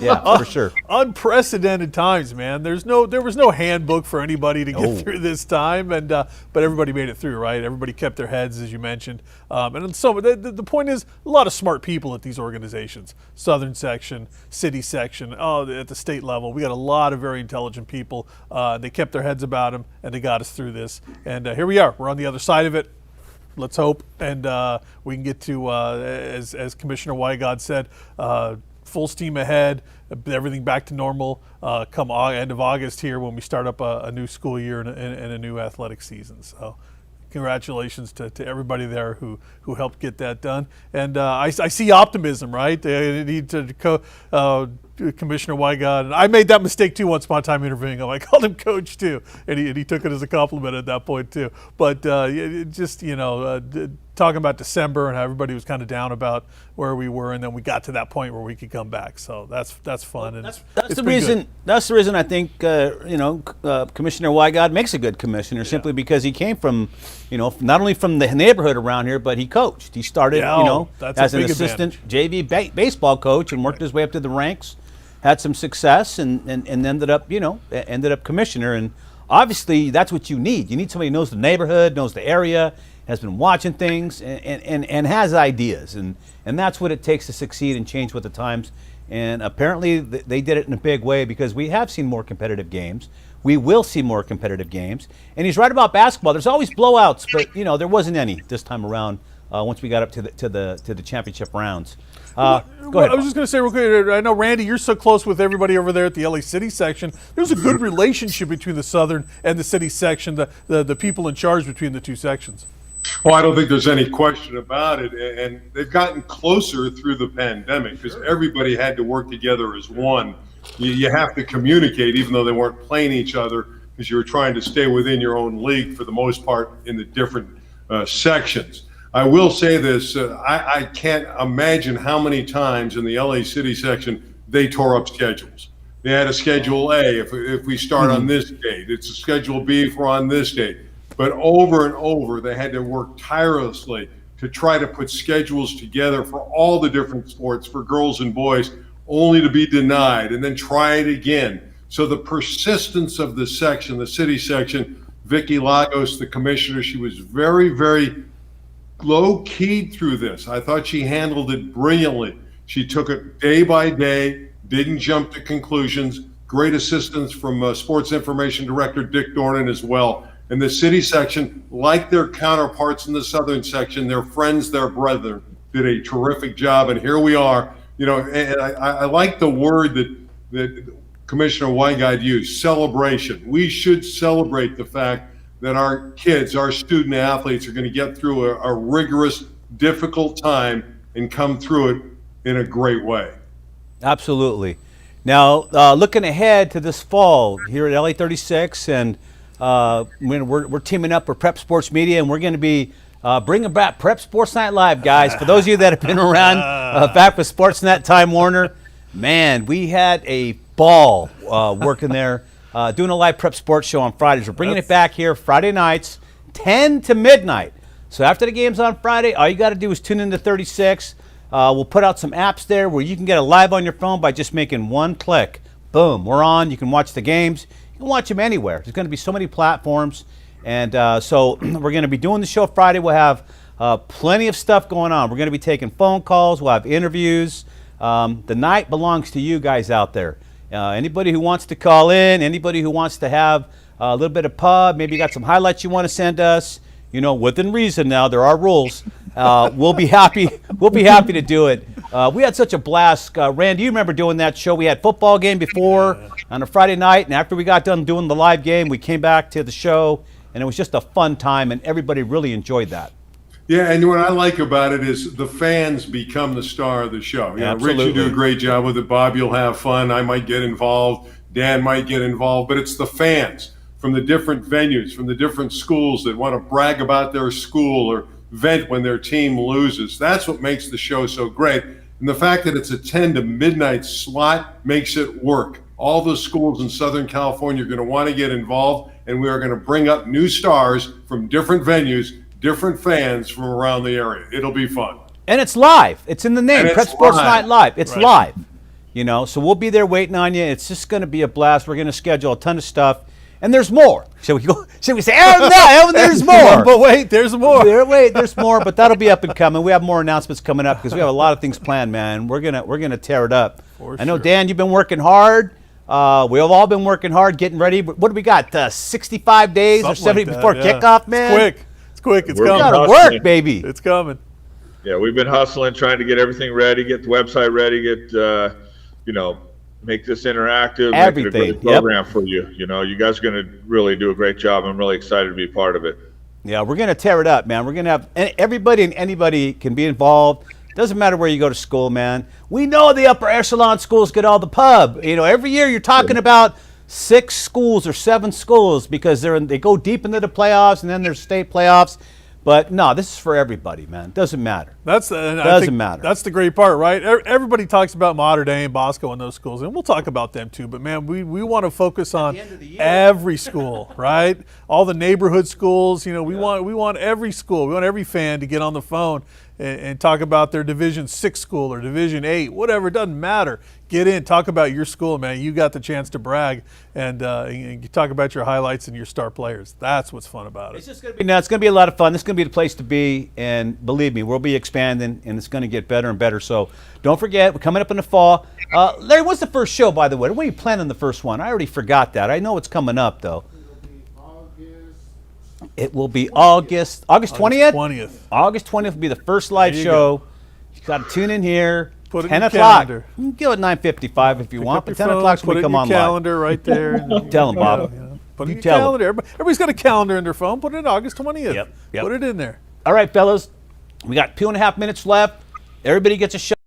Yeah, for sure. Unprecedented times, man. There was no handbook for anybody to get through this time, but everybody made it through, right? Everybody kept their heads, as you mentioned. And so the point is, a lot of smart people at these organizations, Southern Section, City Section, at the state level. We got a lot of very intelligent people. They kept their heads about them, and they got us through this. And here we are. We're on the other side of it. Let's hope, and we can get to, as Commissioner Wigod said, full steam ahead, everything back to normal come end of August here when we start up a new school year and a new athletic season. So congratulations to everybody there who helped get that done. And I see optimism, right? They need to Commissioner Wigod, and I made that mistake too once upon a time interviewing him. I called him coach too, and he took it as a compliment at that point too. But talking about December and how everybody was kind of down about where we were, and then we got to that point where we could come back. So that's fun. And that's the reason. Good. That's the reason I think Commissioner Wigod makes a good commissioner, simply because he came from, not only from the neighborhood around here, but he coached. He started, as an assistant JV baseball coach and worked his way up to the ranks. Had some success and ended up commissioner. And obviously that's what you need. You need somebody who knows the neighborhood, knows the area, has been watching things, and has ideas. And that's what it takes to succeed and change with the times. And apparently they did it in a big way, because we have seen more competitive games. We will see more competitive games. And he's right about basketball. There's always blowouts, but there wasn't any this time around once we got up to the championship rounds. Go ahead. I was just going to say real quick, I know, Randy, you're so close with everybody over there at the LA City section. There's a good relationship between the Southern and the City section, the people in charge between the two sections. Well, I don't think there's any question about it. And they've gotten closer through the pandemic because everybody had to work together as one. You have to communicate, even though they weren't playing each other, because you were trying to stay within your own league for the most part in the different sections. I will say this, I can't imagine how many times in the LA City section they tore up schedules. They had a Schedule A, if we start on this date. It's a Schedule B if we're on this date. But over and over, they had to work tirelessly to try to put schedules together for all the different sports, for girls and boys, only to be denied, and then try it again. So the persistence of the section, the City section, Vicki Lagos, the commissioner, she was very, very low-keyed through this. I thought she handled it brilliantly. She took it day by day, didn't jump to conclusions. Great assistance from Sports Information Director Dick Dornan as well. And the City section, like their counterparts in the Southern section, their friends, their brethren, did a terrific job. And here we are. And I like the word that Commissioner Wigod used, celebration. We should celebrate the fact that our kids, our student athletes, are going to get through a rigorous, difficult time and come through it in a great way. Absolutely. Now, looking ahead to this fall here at LA 36, and we're teaming up for Prep Sports Media, and we're going to be bringing back Prep Sports Night Live, guys. For those of you that have been around back with Sportsnet, Time Warner, man, we had a ball working there. Doing a live prep sports show on Fridays. We're bringing it back here Friday nights, 10 to midnight. So after the game's on Friday, all you got to do is tune into 36. We'll put out some apps there where you can get it live on your phone by just making one click. Boom, we're on. You can watch the games. You can watch them anywhere. There's going to be so many platforms. And so we're going to be doing the show Friday. We'll have plenty of stuff going on. We're going to be taking phone calls. We'll have interviews. The night belongs to you guys out there. Anybody who wants to call in, anybody who wants to have a little bit of pub, maybe you got some highlights you want to send us, within reason now, there are rules. We'll be happy. We'll be happy to do it. We had such a blast. Randy, you remember doing that show? We had football game before on a Friday night, and after we got done doing the live game, we came back to the show, and it was just a fun time, and everybody really enjoyed that. Yeah, and what I like about it is the fans become the star of the show. Rich, you do a great job with it. Bob, you'll have fun. I might get involved. Dan might get involved. But it's the fans from the different venues, from the different schools that want to brag about their school or vent when their team loses. That's what makes the show so great. And the fact that it's a 10 to midnight slot makes it work. All the schools in Southern California are going to want to get involved, and we are going to bring up new stars from different venues, different fans from around the area. It'll be fun. And it's live. It's in the name, Prep Sports Night Live. It's live. So we'll be there waiting on you. It's just going to be a blast. We're going to schedule a ton of stuff. And there's more. Should we say, there's more. But wait, there's more. There's more, but that'll be up and coming. We have more announcements coming up because we have a lot of things planned, man. We're gonna tear it up. I know, Dan, you've been working hard. We have all been working hard, getting ready. What do we got? 65 days Something or 70 like that, before kickoff, man? It's quick. It's We're coming. Gotta work, baby. It's coming. Yeah, we've been hustling, trying to get everything ready, get the website ready, get make this interactive, make it a great program for you. You guys are going to really do a great job. I'm really excited to be part of it. Yeah, we're going to tear it up, man. We're going to have everybody and anybody can be involved. Doesn't matter where you go to school, man. We know the upper echelon schools get all the pub. Every year you're talking about 6 schools or 7 schools because they go deep into the playoffs and then there's state playoffs. But no, this is for everybody, man. Doesn't matter. Doesn't matter. That's the great part, right? Everybody talks about Mater Dei and Bosco and those schools, and we'll talk about them too. But man, we want to focus on every school, right? All the neighborhood schools. We want every school. We want every fan to get on the phone and talk about their Division 6 school or Division 8, whatever. It doesn't matter. Get in, talk about your school, man. You got the chance to brag and you talk about your highlights and your star players. That's what's fun about it. It's just going to be nuts. It's going to be a lot of fun. This is going to be the place to be, and believe me, we'll be expanding, and it's going to get better and better. So don't forget, we're coming up in the fall. Larry, what's the first show, by the way? When are you planning the first one? I already forgot that. I know it's coming up, though. It will be August 20th? August 20th will be the first live show. You got to tune in here. Put it 10 in o'clock. Calendar. You can go at 9:55 if you want, but 10 phone, o'clock's when we come on live. calendar right there. Tell them, Bob. Put it in your calendar. Everybody's got a calendar in their phone. Put it in August 20th. Yep. Put it in there. All right, fellas. We got 2.5 minutes left. Everybody gets a shot.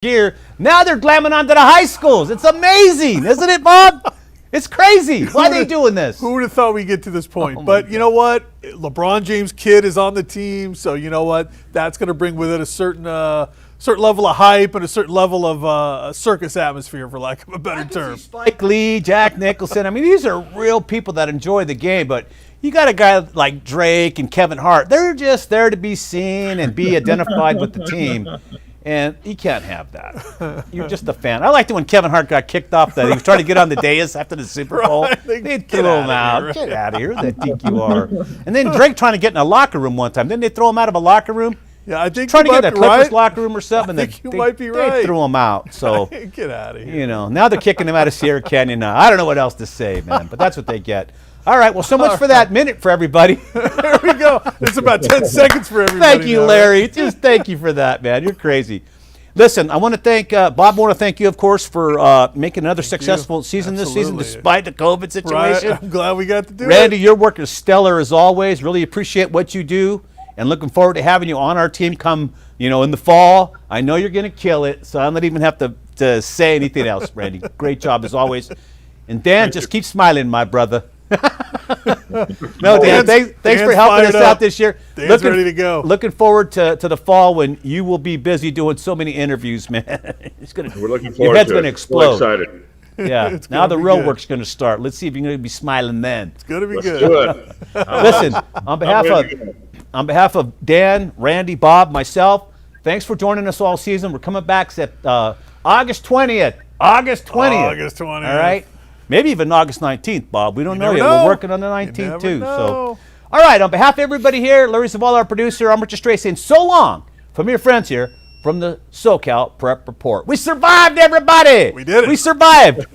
Here, now they're glamming onto the high schools. It's amazing, isn't it, Bob? It's crazy. Why are they doing this? Who would have thought we'd get to this point? But you know what? LeBron James' kid is on the team, so you know what? That's going to bring with it a certain level of hype and a certain level of circus atmosphere, for lack of a better term. Spike Lee, Jack Nicholson. I mean, these are real people that enjoy the game, but you got a guy like Drake and Kevin Hart. They're just there to be seen and be identified with the team. And you can't have that. You're just a fan. I liked it when Kevin Hart got kicked off that. He was trying to get on the dais after the Super Bowl. They threw him out. Right? Get out of here. Who the think you are? And then Drake trying to get in a locker room one time. Didn't they throw him out of a locker room? Yeah, I think trying to get in a Clippers right. locker room or something. I think you might be right. They threw him out. So get out of here. Now they're kicking him out of Sierra Canyon now. I don't know what else to say, man, but that's what they get. All right, well, so much for that minute for everybody. There we go. It's about 10 seconds for everybody. Thank you, Larry. Just thank you for that, man. You're crazy. Listen, I want to thank Bob. I want to thank you, of course, for making another successful season this season, despite the COVID situation. Right. I'm glad we got to do it. Randy, your work is stellar as always. Really appreciate what you do, and looking forward to having you on our team come, in the fall. I know you're going to kill it, so I don't even have to say anything else, Randy. Great job as always. And Dan, just keep smiling, my brother. No, Dan, thanks for helping us out this year. Dan's ready to go. Looking forward to the fall when you will be busy doing so many interviews, man. We're looking forward to it. Your head's going to explode. So excited. Yeah. It's Now gonna the be real good. work's going to start. Let's see if you're going to be smiling then. It's gonna be Let's good. do it. Listen, on behalf of Dan, Randy, Bob, myself, thanks for joining us all season. We're coming back at August 20th. August 20th. August 20th. All right. Maybe even August 19th, Bob. We don't know never yet. know. We're working on the You 19th never too. know. So, all right. On behalf of everybody here, Larry Zavala, our producer, I'm Richard Stray saying so long from your friends here from the SoCal Prep Report. We survived, everybody. We did it. We survived.